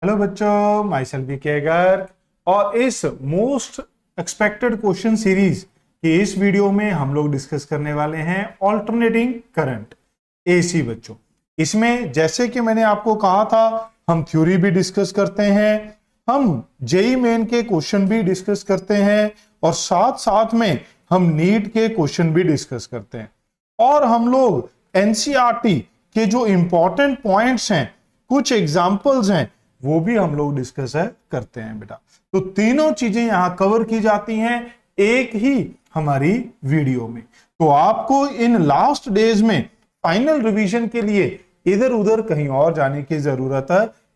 Hello बच्चों, my self VK Garg और इस मोस्ट एक्सपेक्टेड क्वेश्चन सीरीज की इस वीडियो में हम लोग डिस्कस करने वाले हैं ऑल्टरनेटिंग करंट एसी। बच्चों, इसमें जैसे कि मैंने आपको कहा था, हम थ्योरी भी डिस्कस करते हैं, हम जेई मेन के क्वेश्चन भी डिस्कस करते हैं और साथ साथ में हम नीट के क्वेश्चन भी डिस्कस करते हैं। और हम लोग एनसीईआरटी के जो इंपॉर्टेंट पॉइंट्स हैं, कुछ एग्जाम्पल्स हैं, वो भी हम लोग डिस्कस करते हैं बेटा। तो तीनों चीजें यहां कवर की जाती हैं एक ही हमारी वीडियो में। तो आपको इन लास्ट डेज में फाइनल रिवीजन के लिए इधर उधर कहीं और जाने की जरूरत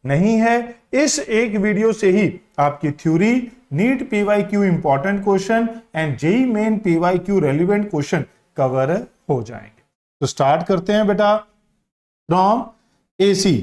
नहीं है। इस एक वीडियो से ही आपकी theory, NEET PYQ important question and JEE Main PYQ relevant question cover हो जाएंगे। तो स्टार्ट करते हैं बेटा फ्रॉम एसी।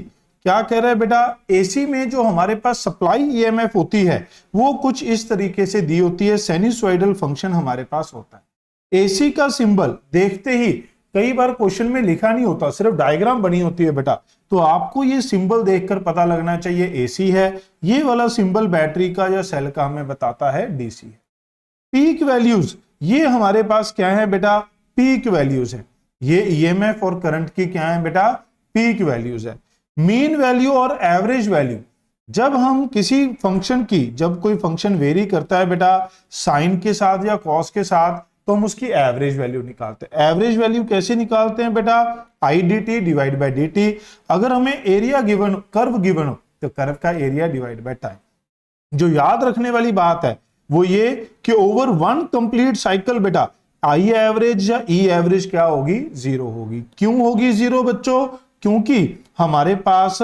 क्या कह रहा है बेटा, एसी में जो हमारे पास सप्लाई ईएमएफ होती है वो कुछ इस तरीके से दी होती है, साइनसॉइडल फंक्शन हमारे पास होता है। एसी का सिंबल देखते ही कई बार क्वेश्चन में लिखा नहीं होता, सिर्फ डायग्राम बनी होती है बेटा। तो आपको ये सिंबल देखकर पता लगना चाहिए एसी है। ये वाला सिंबल बैटरी का या सेल का हमें बताता है डीसी है। पीक वैल्यूज ये हमारे पास क्या है बेटा, पीक वैल्यूज है। ये ईएमएफ और करंट की क्या है बेटा, पीक वैल्यूज है। मीन वैल्यू और एवरेज वैल्यू, जब हम किसी फंक्शन की, जब कोई फंक्शन वेरी करता है बेटा साइन के साथ या कॉस के साथ, तो हम उसकी एवरेज वैल्यू निकालते हैं। एवरेज वैल्यू कैसे निकालते हैं बेटा, I D T divide by D T. अगर हमें एरिया गिवन, कर्व गिवन हो, तो कर्व का एरिया डिवाइड बाई टाइम। जो याद रखने वाली बात है वो ये कि ओवर वन कंप्लीट साइकिल बेटा आई एवरेज या ई एवरेज क्या होगी, जीरो होगी। क्यों होगी जीरो बच्चों, क्योंकि हमारे पास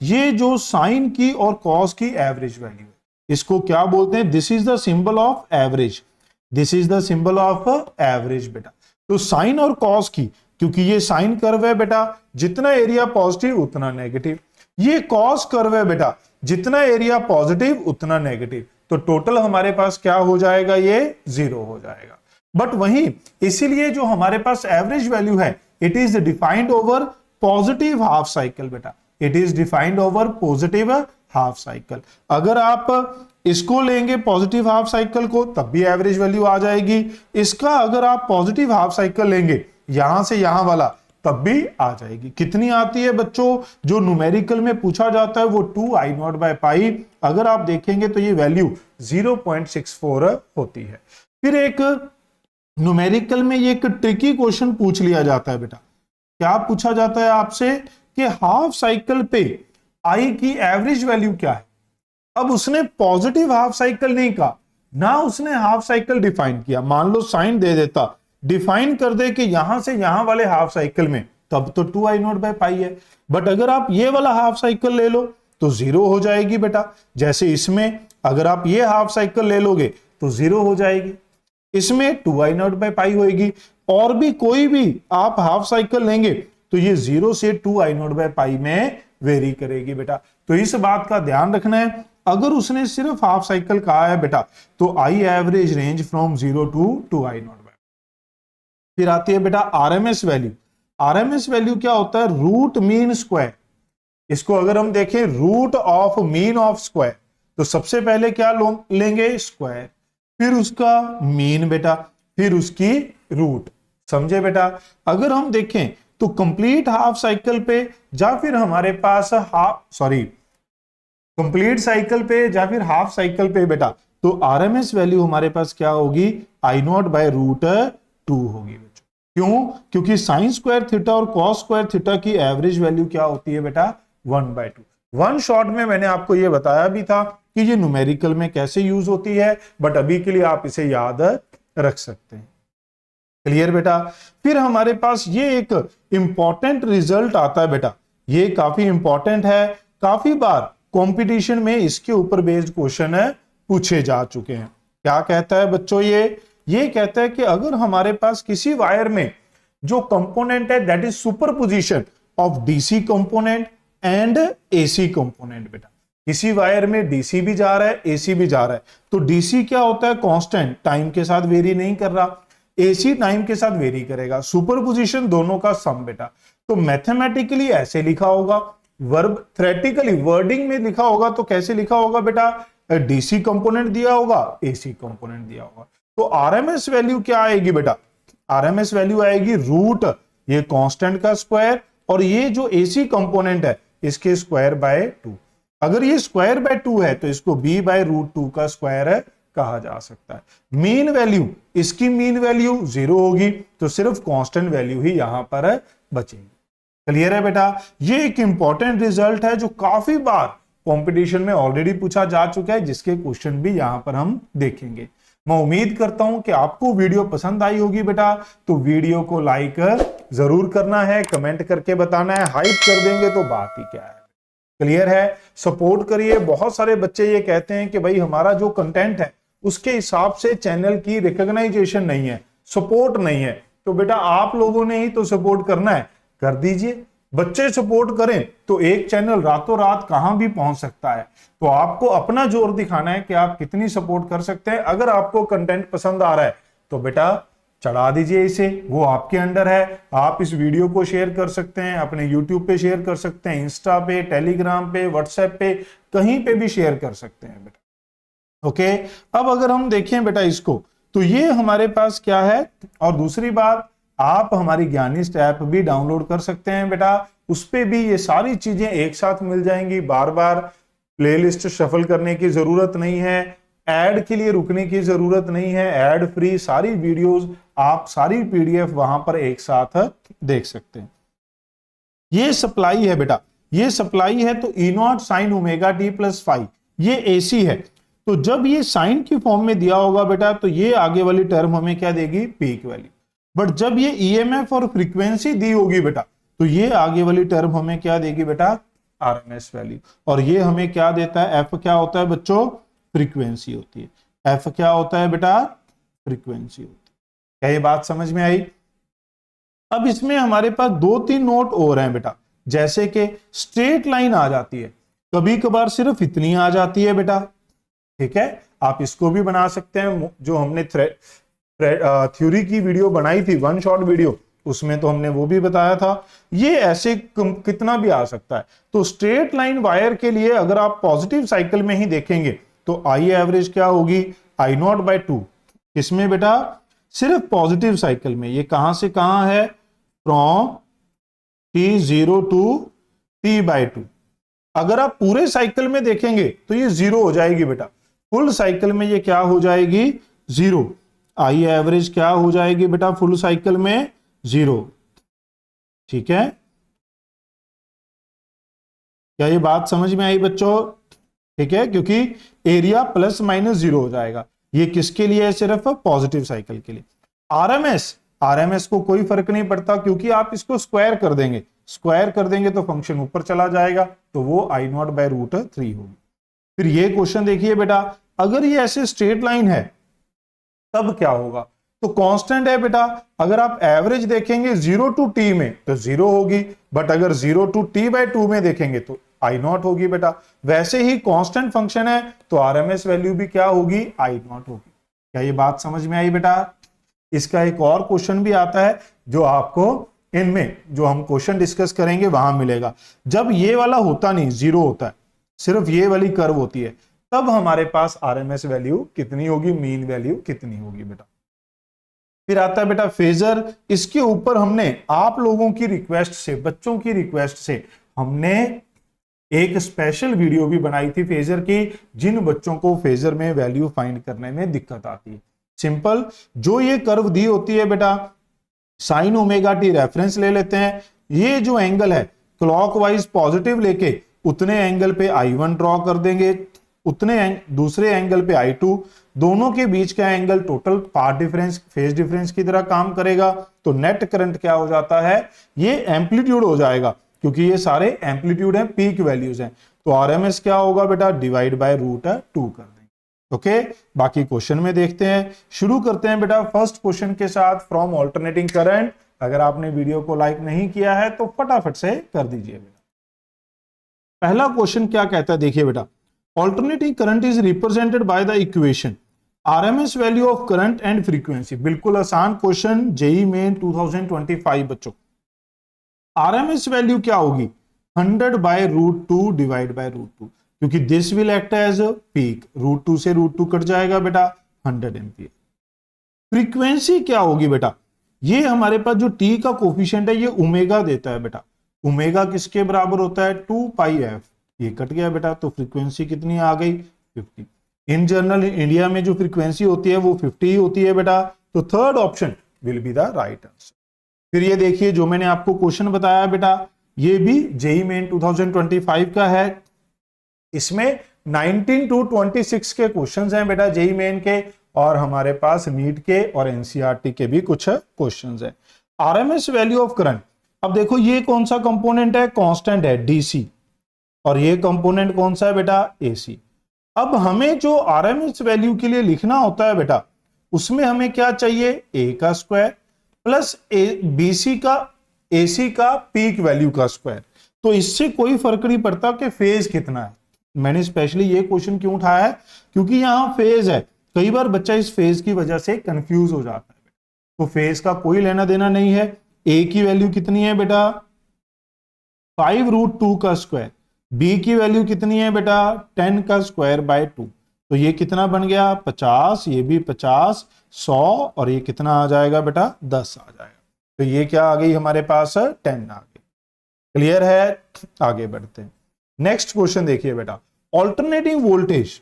ये जो साइन की और कॉस की एवरेज वैल्यू है, इसको क्या बोलते हैं, this is the symbol of average. This is the symbol of average बेटा। तो साइन और कॉस की, क्योंकि ये साइन कर्व है बेटा, जितना एरिया पॉजिटिव उतना नेगेटिव। ये कॉस कर्व है बेटा, जितना एरिया पॉजिटिव उतना नेगेटिव। तो टोटल हमारे पास क्या हो जाएगा, ये जीरो हो जाएगा। बट वहीं इसीलिए जो हमारे पास एवरेज वैल्यू है, it is defined over positive half cycle बेटा। It is defined over positive half cycle. अगर आप इसको लेंगे पॉजिटिव हाफ साइकिल को, तब भी एवरेज वैल्यू आ जाएगी। इसका अगर आप पॉजिटिव हाफ साइकिल लेंगे यहां से यहां वाला, तब भी आ जाएगी। कितनी आती है बच्चों, जो न्यूमेरिकल में पूछा जाता है वो 2I0/पाई। अगर आप देखेंगे तो ये वैल्यू 0.64 होती है। फिर एक न्यूमेरिकल में ये एक ट्रिकी क्वेश्चन पूछ लिया जाता है बेटा। क्या पूछा जाता है आपसे कि हाफ साइकिल पे आई की एवरेज वैल्यू क्या है। अब उसने पॉजिटिव हाफ साइकिल नहीं कहा, ना उसने हाफ साइकिल डिफाइन किया। मान लो साइन दे देता, डिफाइन कर दे कि यहां से यहां वाले हाफ साइकिल में, तब तो 2I0/पाई है। बट अगर आप ये वाला हाफ साइकिल ले लो तो जीरो हो जाएगी बेटा। जैसे इसमें अगर आप ये हाफ साइकिल ले लोगे तो जीरो हो जाएगी, इसमें 2I0/पाई होगी। और भी कोई भी आप हाफ साइकिल लेंगे तो ये 0 से 2I0/पाई में वेरी करेगी बेटा। तो इस बात का ध्यान रखना है। अगर उसने सिर्फ हाफ साइकिल कहा है बेटा, तो I average range from 0 to 2I0/पाई। फिर आती है बेटा आरएमएस वैल्यू। आरएमएस वैल्यू क्या होता है, रूट मीन स्क्वायर। इसको अगर हम देखें root of mean of square, तो सबसे पहले क्या लेंगे, स्क्वायर, फिर उसका मीन बेटा, फिर उसकी रूट। समझे बेटा। अगर हम देखें तो कंप्लीट हाफ साइकिल पे या फिर हमारे पास कंप्लीट साइकिल पे या फिर हाफ साइकिल पे बेटा, तो आरएमएस वैल्यू हमारे पास क्या होगी, I0/√2 होगी बच्चों। क्यों, क्योंकि साइन स्क्वायर थीटा और कॉस स्क्वायर थीटा की एवरेज वैल्यू क्या होती है बेटा, 1/2। वन शॉट में मैंने आपको यह बताया भी था कि ये न्यूमेरिकल में कैसे यूज होती है, बट अभी के लिए आप इसे याद रख सकते हैं। क्लियर बेटा। फिर हमारे पास ये एक इंपॉर्टेंट रिजल्ट आता है बेटा, ये काफी इंपॉर्टेंट है। काफी बार कंपटीशन में इसके ऊपर बेस्ड क्वेश्चन पूछे जा चुके हैं। क्या कहता है बच्चों, ये कहता है कि अगर हमारे पास किसी वायर में जो कंपोनेंट है that is superposition of DC component and AC component बेटा। किसी वायर में डीसी भी जा रहा है, एसी भी जा रहा है, तो डीसी क्या होता है, कांस्टेंट, टाइम के साथ वेरी नहीं कर रहा, एसी टाइम के साथ वेरी करेगा। सुपरपोजिशन दोनों का सम बेटा। तो मैथमेटिकली ऐसे लिखा होगा, वर्ब थ्योरेटिकली वर्डिंग में लिखा होगा तो कैसे लिखा होगा बेटा, डीसी कंपोनेंट दिया होगा, एसी कंपोनेंट दिया होगा। तो आरएमएस वैल्यू क्या आएगी बेटा, आरएमएस वैल्यू आएगी रूट ये कांस्टेंट का स्क्वायर और ये जो एसी कंपोनेंट है इसके स्क्वायर बाय 2। अगर ये स्क्वायर बाय 2 है तो इसको b बाय रूट 2 का स्क्वायर है कहा जा सकता है। मीन वैल्यू, इसकी मीन वैल्यू 0 होगी तो सिर्फ कांस्टेंट वैल्यू ही यहां पर बचेगी। क्लियर है बेटा, ये एक इंपॉर्टेंट रिजल्ट है जो काफी बार कंपटीशन में ऑलरेडी पूछा जा चुका है, जिसके क्वेश्चन भी यहां पर हम देखेंगे। मैं उम्मीद करता हूं कि आपको वीडियो पसंद आई होगी बेटा, तो वीडियो को लाइक जरूर करना है, कमेंट करके बताना है, हाइप कर देंगे तो बात ही क्या है। क्लियर है, सपोर्ट करिए। बहुत सारे बच्चे ये कहते हैं कि भाई हमारा जो कंटेंट है उसके हिसाब से चैनल की रिकॉग्नाइजेशन नहीं है, सपोर्ट नहीं है। तो बेटा आप लोगों ने ही तो सपोर्ट करना है, कर दीजिए। बच्चे सपोर्ट करें तो एक चैनल रातों रात कहां भी पहुंच सकता है। तो आपको अपना जोर दिखाना है कि आप कितनी सपोर्ट कर सकते हैं। अगर आपको कंटेंट पसंद आ रहा है तो बेटा चढ़ा दीजिए इसे, वो आपके अंडर है। आप इस वीडियो को शेयर कर सकते हैं, अपने YouTube पे शेयर कर सकते हैं, इंस्टा पे, टेलीग्राम पे, व्हाट्सएप पे, कहीं पे भी शेयर कर सकते हैं बेटा। ओके, अब अगर हम देखें बेटा इसको, तो ये हमारे पास क्या है। और दूसरी बात, आप हमारी ज्ञानिस्ट ऐप भी डाउनलोड कर सकते हैं बेटा, उस पे भी ये सारी चीजें एक साथ मिल जाएंगी। बार बार प्लेलिस्ट शफल करने की जरूरत नहीं है, ऐड के लिए रुकने की जरूरत नहीं है, ऐड फ्री सारी वीडियोस, आप सारी पीडीएफ वहां पर एक साथ देख सकते हैं। ये सप्लाई है बेटा, ये सप्लाई है तो E0 sine omega T plus 5 ये एसी है। तो जब ये साइन की फॉर्म में दिया होगा बेटा तो ये आगे वाली टर्म हमें क्या देगी, पीक वैल्यू। बट जब ये ईएमएफ और फ्रीक्वेंसी दी होगी बेटा तो ये आगे वाली टर्म हमें क्या देगी बेटा, आरएमएस वैल्यू। और ये हमें क्या देता है, एफ क्या होता है बच्चों, फ्रीक्वेंसी होती है। एफ क्या होता है बेटा, फ्रीक्वेंसी होती है। क्या ये बात समझ में आई। अब इसमें हमारे पास 2-3 नोट और हैं बेटा, जैसे कि स्ट्रेट लाइन आ जाती है, कभी कभार सिर्फ इतनी आ जाती है बेटा। ठीक है, आप इसको भी बना सकते हैं। जो हमने थ्योरी की वीडियो बनाई थी, वन शॉट वीडियो, उसमें तो हमने वो भी बताया था। ये ऐसे कितना भी आ सकता है। तो स्ट्रेट लाइन वायर के लिए अगर आप पॉजिटिव साइकिल में ही देखेंगे तो आई एवरेज क्या होगी, I0 बाय 2। किसमें बेटा, सिर्फ पॉजिटिव साइकिल में। ये कहां से कहां है, फ्रॉम T0 टू T/2। अगर आप पूरे साइकिल में देखेंगे तो ये 0 हो जाएगी बेटा। फुल साइकिल में ये क्या हो जाएगी, 0। आई एवरेज क्या हो जाएगी बेटा, फुल साइकिल में 0। ठीक है, क्या ये बात समझ में आई बच्चों। ठीक है, क्योंकि एरिया प्लस माइनस 0 हो जाएगा। ये किसके लिए है, सिर्फ पॉजिटिव साइकिल के लिए। आरएमएस को कोई फर्क नहीं पड़ता, क्योंकि आप इसको स्क्वायर कर देंगे, स्क्वायर कर देंगे तो फंक्शन ऊपर चला जाएगा, तो वो I0 बाय रूट 3 होगी। फिर ये क्वेश्चन देखिए बेटा, अगर ये ऐसे स्ट्रेट लाइन है तब क्या होगा। तो कांस्टेंट है बेटा, अगर आप एवरेज देखेंगे 0 टू T में तो 0 होगी, बट अगर 0 टू T/2 में देखेंगे तो I0 होगी बेटा। वैसे ही कांस्टेंट फंक्शन है तो आरएमएस वैल्यू भी क्या होगी, I0 होगी। क्या ये बात समझ में आई बेटा। इसका एक और क्वेश्चन भी आता है जो आपको इनमें जो हम क्वेश्चन डिस्कस करेंगे वहां मिलेगा। जब ये वाला होता नहीं, 0 होता है, सिर्फ ये वाली कर्व होती है, तब हमारे पास आरएमएस वैल्यू कितनी होगी, मीन वैल्यू कितनी होगी बेटा। फिर आता है बेटा फेजर। इसके ऊपर हमने आप लोगों की रिक्वेस्ट से, बच्चों की रिक्वेस्ट से हमने एक स्पेशल वीडियो भी बनाई थी फेजर की, जिन बच्चों को फेजर में वैल्यू फाइंड करने में दिक्कत आती है। सिंपल, जो ये कर्व दी होती है बेटा, साइन ओमेगा टी रेफरेंस ले लेते हैं। ये जो एंगल है क्लॉकवाइज पॉजिटिव लेके उतने एंगल पे I1 ड्रॉ कर देंगे, उतने दूसरे एंगल पे I2, दोनों के बीच का angle total path difference, phase difference की तरह काम करेगा। तो नेट करंट क्या हो जाता है, ये एम्पलीट्यूड हो जाएगा, क्योंकि ये सारे एम्पलीट्यूड हैं, पीक वैल्यूज हैं। तो आरएमएस क्या होगा बेटा, डिवाइड बाय रूट 2 कर देंगे। ओके, बाकी क्वेश्चन में देखते हैं। शुरू करते हैं बेटा फर्स्ट क्वेश्चन के साथ, फ्रॉम ऑल्टरनेटिंग करंट। अगर आपने वीडियो को लाइक नहीं किया है तो फटाफट से कर दीजिए बेटा। पहला क्वेश्चन क्या कहता है, देखिए बेटा, alternating current is represented by the equation RMS value of current and frequency. बिल्कुल आसान क्वेश्चन, जेईई मेन 2025 बच्चों। आरएमएस वैल्यू क्या होगी, 100/√2 डिवाइड बाय √2, क्योंकि this will act as a peak, √2 से √2 कट जाएगा बेटा, 100 एम्पियर। फ्रीक्वेंसी क्या होगी बेटा, ये हमारे पास जो टी का कोफिशिएंट है ये ओमेगा देता है बेटा, ओमेगा किसके बराबर होता है 2πf, ये कट गया बेटा, तो फ्रीक्वेंसी कितनी आ गई 50। इन जनरल इंडिया में जो फ्रीक्वेंसी होती है वो 50 ही होती है बेटा, तो third option will be the right answer. फिर ये देखिए जो मैंने आपको क्वेश्चन बताया बेटा, ये भी जेईई मेन 2025 का है, इसमें 19 to 26 के क्वेश्चंस हैं बेटा जेईई मेन के, और हमारे पास नीट के और एनसीईआरटी के भी कुछ क्वेश्चंस हैं। आरएमएस वैल्यू ऑफ करंट, अब देखो ये कौन सा कंपोनेंट है, कांस्टेंट है डीसी, और ये कंपोनेंट कौन सा है बेटा, एसी। अब हमें जो आरएमएस वैल्यू के लिए लिखना होता है बेटा, उसमें हमें क्या चाहिए, ए का स्क्वायर प्लस बीसी का एसी का पीक वैल्यू का स्क्वायर। तो इससे कोई फर्क नहीं पड़ता कि फेज कितना है। मैंने स्पेशली ये क्वेश्चन क्यों उठाया है, क्योंकि यहां फेज है, कई बार बच्चा इस फेज की वजह से कंफ्यूज हो जाता है। तो फेज का कोई लेना देना नहीं है। ए की वैल्यू कितनी है बेटा 5√2 का स्क्वायर, बी की वैल्यू कितनी है बेटा 10 का स्क्वायर बाय 2, तो ये कितना बन गया 50, ये भी 50, 100, और ये कितना आ जाएगा बेटा 10 आ जाएगा। तो ये क्या आ गई हमारे पास 10 आ गई। क्लियर है, आगे बढ़ते हैं। नेक्स्ट क्वेश्चन देखिए बेटा, ऑल्टरनेटिंग वोल्टेज,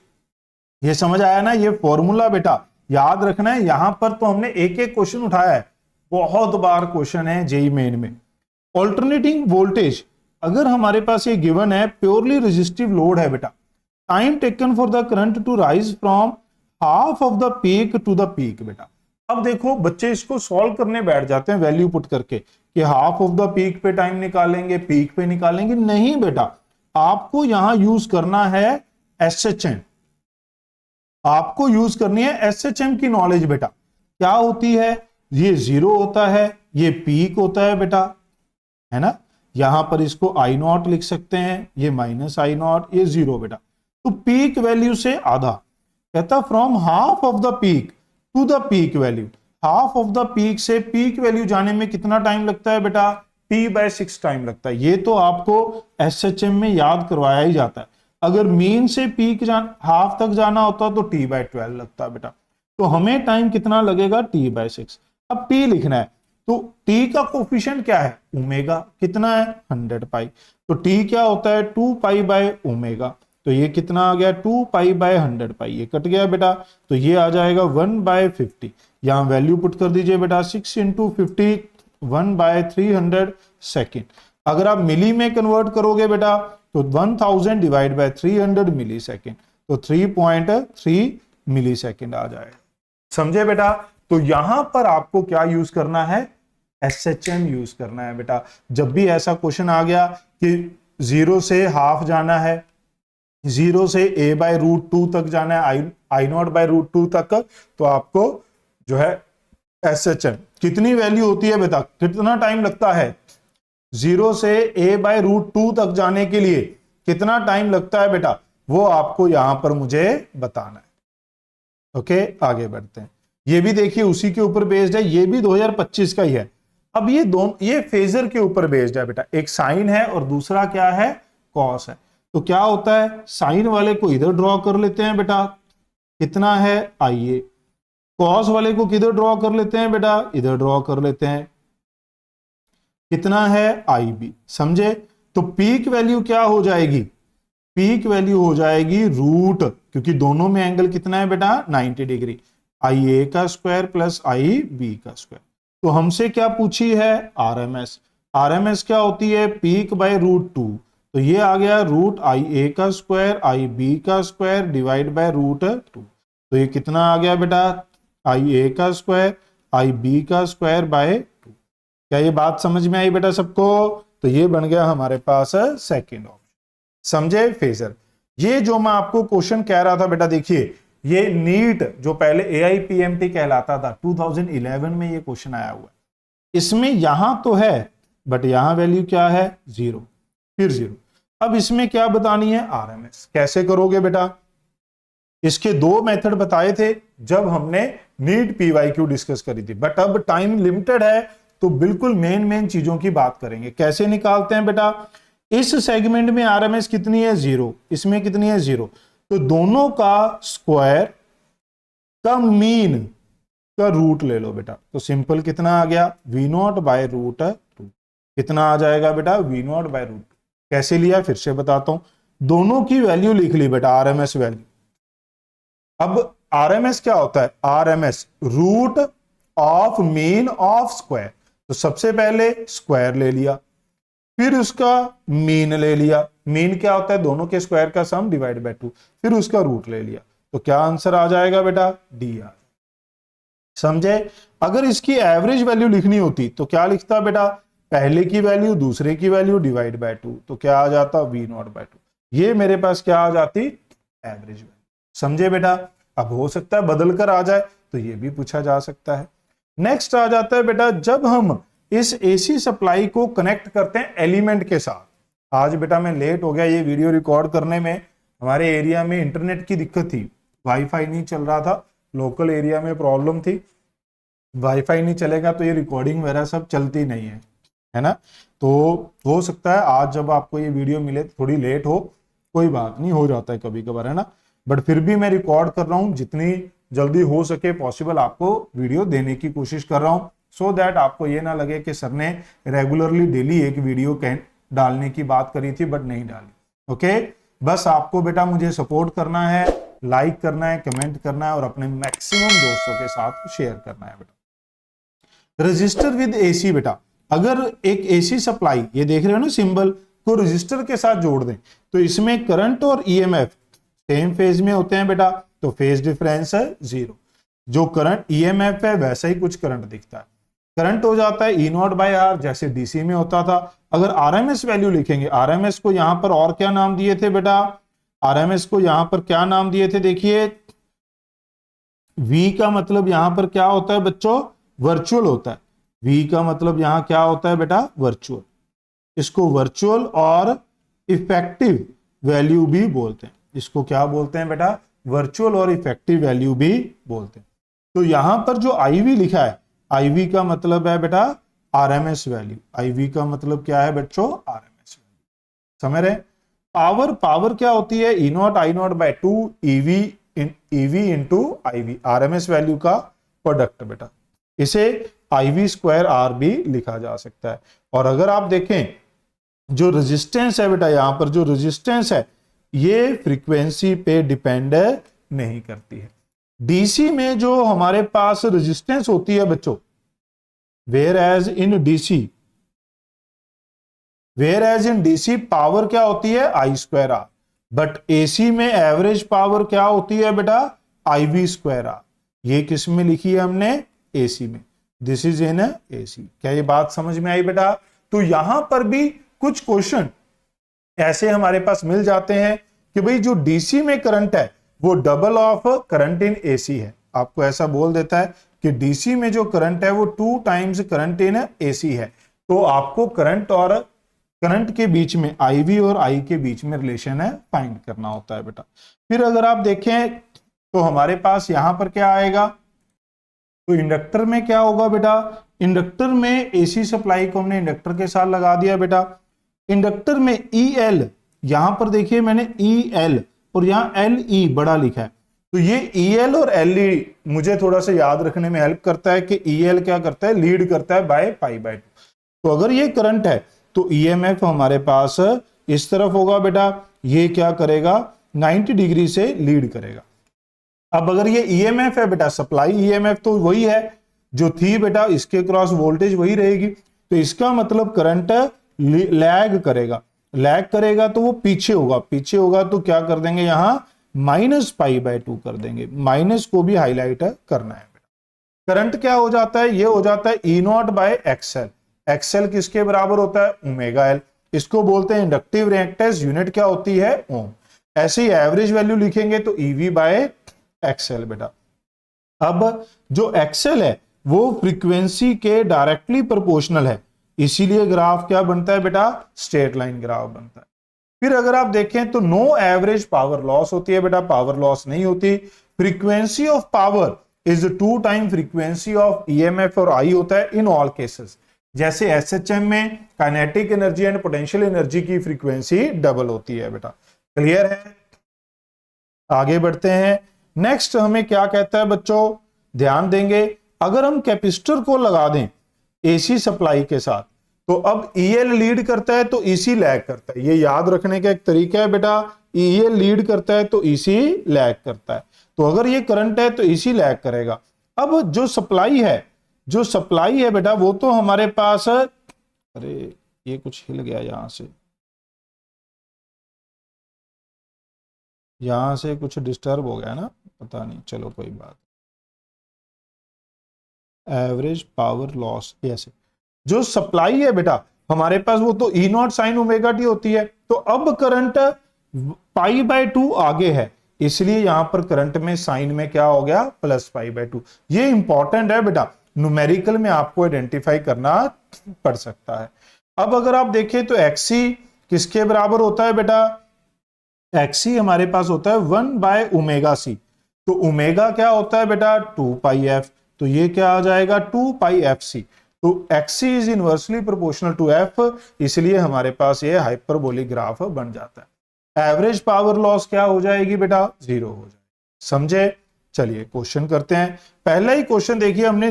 ये समझ आया ना, ये फॉर्मूला बेटा याद रखना है। यहां पर तो हमने एक एक क्वेश्चन उठाया है, बहुत बार क्वेश्चन है जेईई मेन में। ऑल्टरनेटिंग वोल्टेज अगर हमारे पास ये गिवन है, प्योरली रेजिस्टिव लोड है बेटा, time taken for the current to rise from half of the peak to the peak बेटा। अब देखो बच्चे इसको सॉल्व करने बैठ जाते हैं वैल्यू पुट करके कि हाफ ऑफ द पीक पे टाइम निकालेंगे, पीक पे निकालेंगे। नहीं बेटा, आपको यहां यूज करना है एसएचएम, आपको यूज करनी है एसएचएम की नॉलेज बेटा। क्या होती है, ये जीरो होता है, ये पीक होता है बेटा, है ना। यहां पर इसको आई नॉट लिख सकते हैं, ये माइनस आई नॉट, ये जीरो बेटा। तो पीक वैल्यू से आधा, कहता from half of the peak to the peak value, half of the peak से पीक वैल्यू जाने में कितना टाइम लगता है बेटा t/6 टाइम लगता है। ये तो आपको एसएचएम में याद करवाया ही जाता है। अगर मीन से पीक हाफ तक जाना होता तो t/12 लगता है बेटा। तो हमें टाइम कितना लगेगा t/6। अब t लिखना है, तो t का कोफिशिएंट क्या है ओमेगा, कितना है 100π, तो t क्या होता है 2π/ओमेगा, तो ये कितना आ गया 2π/100π, ये कट गया बेटा, तो ये आ जाएगा 1/50। यहां वैल्यू पुट कर दीजिए बेटा, 6 × 50 1/300 सेकेंड। अगर आप मिली में कन्वर्ट करोगे बेटा तो 1000 डिवाइड बाय 300 मिली सेकेंड, तो 3.3 मिली सेकेंड आ जाएगा। समझे बेटा। तो यहां पर आपको क्या यूज करना है, एसएचएम यूज करना है बेटा। जब भी ऐसा क्वेश्चन आ गया कि 0 से हाफ जाना है, 0 से a/√2 तक जाना है, I0/√2 तक, तो आपको जो है एसएचएम कितनी वैल्यू होती है बेटा, कितना टाइम लगता है 0 से a/√2 तक जाने के लिए कितना टाइम लगता है बेटा, वो आपको यहां पर मुझे बताना है। ओके, आगे बढ़ते हैं। ये भी देखिए उसी के ऊपर बेस्ड है, ये भी 2025 का ही है। अब ये फेजर के ऊपर बेस्ड है बेटा, एक साइन है और दूसरा क्या है कॉस है। तो क्या होता है, साइन वाले को इधर ड्रॉ कर लेते हैं बेटा, कितना है IA, कॉस वाले को किधर ड्रॉ कर लेते हैं बेटा, इधर ड्रॉ कर लेते हैं, कितना है IB। समझे। तो पीक वैल्यू क्या हो जाएगी, पीक वैल्यू हो जाएगी रूट, क्योंकि दोनों में एंगल कितना है बेटा 90 डिग्री, IA का स्क्वायर प्लस IB का स्क्वायर। तो हमसे क्या पूछी है आरएमएस, आरएमएस क्या होती है पीक/√2, तो ये आ गया रूट IA का स्क्वायर IB का स्क्वायर डिवाइड बाय √2, तो ये कितना आ गया बेटा IA का स्क्वायर IB का स्क्वायर बाय 2। क्या ये बात समझ में आई बेटा सबको। तो ये बन गया हमारे पास सेकंड ऑप्शन। समझे फेजर। ये जो मैं आपको क्वेश्चन कह रहा था बेटा, देखिए ये नीट जो पहले AIPMT कहलाता था 2011 में ये क्वेश्चन आया हुआ है, इसमें यहां तो है बट यहां वैल्यू क्या है 0, फिर 0। अब इसमें क्या बतानी है आरएमएस, कैसे करोगे बेटा। इसके दो मेथड बताए थे जब हमने नीट PYQ डिस्कस करी थी, बट अब टाइम लिमिटेड है तो बिल्कुल मेन चीजों की बात करेंगे। कैसे निकालते हैं बेटा, इस सेगमेंट में आरएमएस कितनी है 0, इसमें कितनी है 0, तो दोनों का स्क्वायर का मीन का रूट ले लो बेटा। तो सिंपल कितना आ गया V0 बाय रूट 2। कितना आ जाएगा बेटा V0 बाय रूट 2। कैसे लिया फिर से बताता हूं, दोनों की वैल्यू लिख ली बेटा आरएमएस वैल्यू। अब आरएमएस क्या होता है, RMS root of mean of square. तो सबसे पहले स्क्वायर ले लिया, फिर उसका मीन ले लिया। मीन क्या होता है, दोनों के स्क्वायर का सम डिवाइड बाय 2, फिर उसका रूट ले लिया। तो क्या आंसर आ जाएगा बेटा डी आर। समझे। अगर इसकी एवरेज वैल्यू लिखनी होती तो क्या लिखता बेटा, पहले की वैल्यू दूसरे की वैल्यू डिवाइड बाय 2, तो क्या आ जाता V0 बाय 2। ये मेरे पास क्या आ जाती एवरेज वैल्यू। समझे बेटा। अब हो सकता है बदल कर आ जाए, तो ये भी पूछा जा सकता है। नेक्स्ट आ जाता है बेटा, जब हम इस एसी सप्लाई को कनेक्ट करते हैं एलिमेंट के साथ। आज बेटा मैं लेट हो गया ये वीडियो रिकॉर्ड करने में, हमारे एरिया में इंटरनेट की दिक्कत थी, वाईफाई नहीं चल रहा था, लोकल एरिया में प्रॉब्लम थी। वाईफाई नहीं चलेगा तो ये रिकॉर्डिंग वगैरह सब चलती नहीं है ना। तो हो सकता है आज जब आपको ये वीडियो मिले थोड़ी लेट हो, कोई बात नहीं, हो जाता है कभी कभार, है ना। बट फिर भी मैं रिकॉर्ड कर रहा हूँ, जितनी जल्दी हो सके पॉसिबल आपको वीडियो देने की कोशिश कर रहा हूँ, सो दैट आपको ये ना लगे कि सर ने रेगुलरली डेली एक वीडियो डालने की बात करी थी बट नहीं डाली। ओके, बस आपको बेटा मुझे सपोर्ट करना है, लाइक करना है, कमेंट करना है और अपने मैक्सिमम दोस्तों के साथ शेयर करना है बेटा। रजिस्टर विद एसी बेटा, अगर एक एसी सप्लाई ये देख रहे हो ना सिंबल को रजिस्टर के साथ जोड़ दें तो इसमें करंट और ईएमएफ सेम फेज में होते हैं बेटा, तो फेज डिफरेंस है 0। जो करंट ईएमएफ है वैसा ही कुछ करंट दिखता है। करंट हो जाता है E0 बाय आर, जैसे डीसी में होता था। अगर आरएमएस वैल्यू लिखेंगे, आरएमएस को यहां पर और क्या नाम दिए थे बेटा, आरएमएस को यहां पर क्या नाम दिए थे, देखिए V का मतलब यहां पर क्या होता है बच्चों, वर्चुअल होता है। V का मतलब यहां क्या होता है बेटा, वर्चुअल। इसको वर्चुअल और इफेक्टिव वैल्यू भी बोलते हैं। इसको क्या बोलते हैं बेटा, वर्चुअल और इफेक्टिव वैल्यू भी बोलते हैं। तो यहां पर जो IV लिखा है, IV का मतलब है बेटा आरएमएस वैल्यू। IV का मतलब क्या है बच्चों, आरएमएस वैल्यू। समझ रहे। पावर, पावर क्या होती है, E0 I0 by 2 EV into IV, RMS value का प्रोडक्ट बेटा। इसे IV स्क्वायर R भी लिखा जा सकता है। और अगर आप देखें जो रेजिस्टेंस है बेटा, यहां पर जो रेजिस्टेंस है ये फ्रीक्वेंसी पे डिपेंड नहीं करती है। डीसी में जो हमारे पास रेजिस्टेंस होती है बच्चों, where as in DC power क्या होती है I square R, but AC में एवरेज पावर क्या होती है बेटा, IV स्क्वायर R। ये किस में लिखी है हमने, एसी में। This is in AC. क्या ये बात समझ में आई बेटा। तो यहां पर भी कुछ क्वेश्चन ऐसे हमारे पास मिल जाते हैं कि भाई जो डीसी में करंट है वो double of current in AC है। आपको ऐसा बोल देता है कि डीसी में जो करंट है वो 2 टाइम्स करंट इन एसी है। तो आपको करंट और करंट के बीच में IV और I के बीच में रिलेशन है फाइंड करना होता है बेटा। फिर अगर आप देखें तो हमारे पास यहां पर क्या आएगा, तो इंडक्टर में क्या होगा बेटा, इंडक्टर में एसी सप्लाई को हमने इंडक्टर के साथ लगा दिया बेटा। इंडक्टर में EL, यहां पर देखिए मैंने EL और यहां LE बड़ा लिखा है, तो ये EL और LE मुझे थोड़ा सा याद रखने में हेल्प करता है कि EL क्या करता है, लीड करता है बाय पाई बाय 2। तो अगर ये करंट है तो EMF हमारे पास इस तरफ होगा बेटा, ये क्या करेगा 90 डिग्री से लीड करेगा। अब अगर ये EMF है बेटा, सप्लाई EMF तो वही है जो थी बेटा, इसके क्रॉस वोल्टेज वही रहेगी, तो इसका मतलब करंट लैग करेगा। लैग करेगा तो वो पीछे होगा, पीछे होगा तो क्या कर देंगे यहां -π/2 कर देंगे। माइनस को भी हाईलाइट करना है बेटा। करंट क्या हो जाता है, ये हो जाता है E0 बाय XL। XL किसके बराबर होता है, ω/L। इसको बोलते हैं इंडक्टिव रिएक्टेंस, यूनिट क्या होती है, ओम। ऐसे ही एवरेज वैल्यू लिखेंगे तो EV बाय XL बेटा। अब जो XL है वो फ्रीक्वेंसी के डायरेक्टली प्रोपोर्शनल है, इसीलिए ग्राफ क्या बनता है बेटा, स्ट्रेट लाइन ग्राफ बनता है। फिर अगर आप देखें तो नो एवरेज पावर लॉस होती है बेटा, पावर लॉस नहीं होती। Frequency of power is 2 time frequency of EMF और I होता है इन ऑल केसेस। जैसे एसएचएम में kinetic energy and potential energy की फ्रीक्वेंसी डबल होती है बेटा। क्लियर है? आगे बढ़ते हैं। नेक्स्ट हमें क्या कहता है बच्चों, ध्यान देंगे, अगर हम कैपेसिटर को लगा दें एसी सप्लाई के साथ तो अब ईएल लीड करता है तो ईसी लैग करता है। ये याद रखने का एक तरीका है बेटा, ईएल लीड करता है तो ईसी लैग करता है। तो अगर ये करंट है तो ईसी लैग करेगा। अब जो सप्लाई है बेटा वो तो हमारे पास, अरे ये कुछ हिल गया यहां से कुछ डिस्टर्ब हो गया ना, पता नहीं, चलो कोई बात। एवरेज पावर लॉस, ऐसे जो सप्लाई है बेटा हमारे पास वो तो E not sign omega T होती है। तो अब करंट π/2 आगे है, इसलिए यहां पर करंट में साइन में क्या हो गया, प्लस π/2। ये इंपॉर्टेंट है बेटा, न्यूमेरिकल में आपको आइडेंटिफाई करना पड़ सकता है। अब अगर आप देखें तो एक्सी किसके बराबर होता है बेटा, एक्सी हमारे पास होता है 1/ωc। तो ओमेगा क्या होता है बेटा, 2πf। तो ये क्या आ जाएगा, 2πfc। तो xc is inversely proportional to f, इसलिए हमारे पास ये हाइपरबोलिक ग्राफ बन जाता है। एवरेज पावर लॉस क्या हो जाएगी बेटा, 0 हो जाएगी। समझे? चलिए क्वेश्चन करते हैं। पहला ही क्वेश्चन देखिए, हमने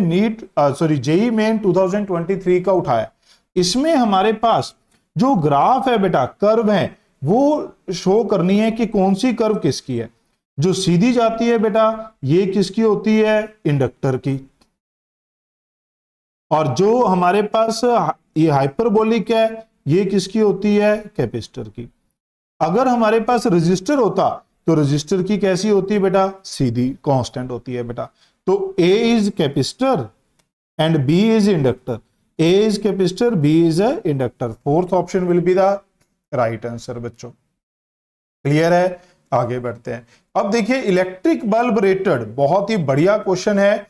जेई मेन 2023 का उठाया। इसमें हमारे पास जो ग्राफ है बेटा, कर्व है, वो शो करनी है कि कौन सी कर्व किसकी है। जो सीधी जाती है बेटा ये किसकी होती है, इंडक्टर की। और जो हमारे पास ये हाइपरबोलिक है ये किसकी होती है, कैपेसिटर की। अगर हमारे पास रेजिस्टर होता तो रेजिस्टर की कैसी होती है बेटा, सीधी कांस्टेंट होती है बेटा। तो A is capacitor and B is inductor. A is capacitor, B is inductor. Fourth option will be the right answer बच्चों। क्लियर है? आगे बढ़ते हैं। अब देखिए इलेक्ट्रिक बल्ब रेटेड, बहुत ही बढ़िया क्वेश्चन है।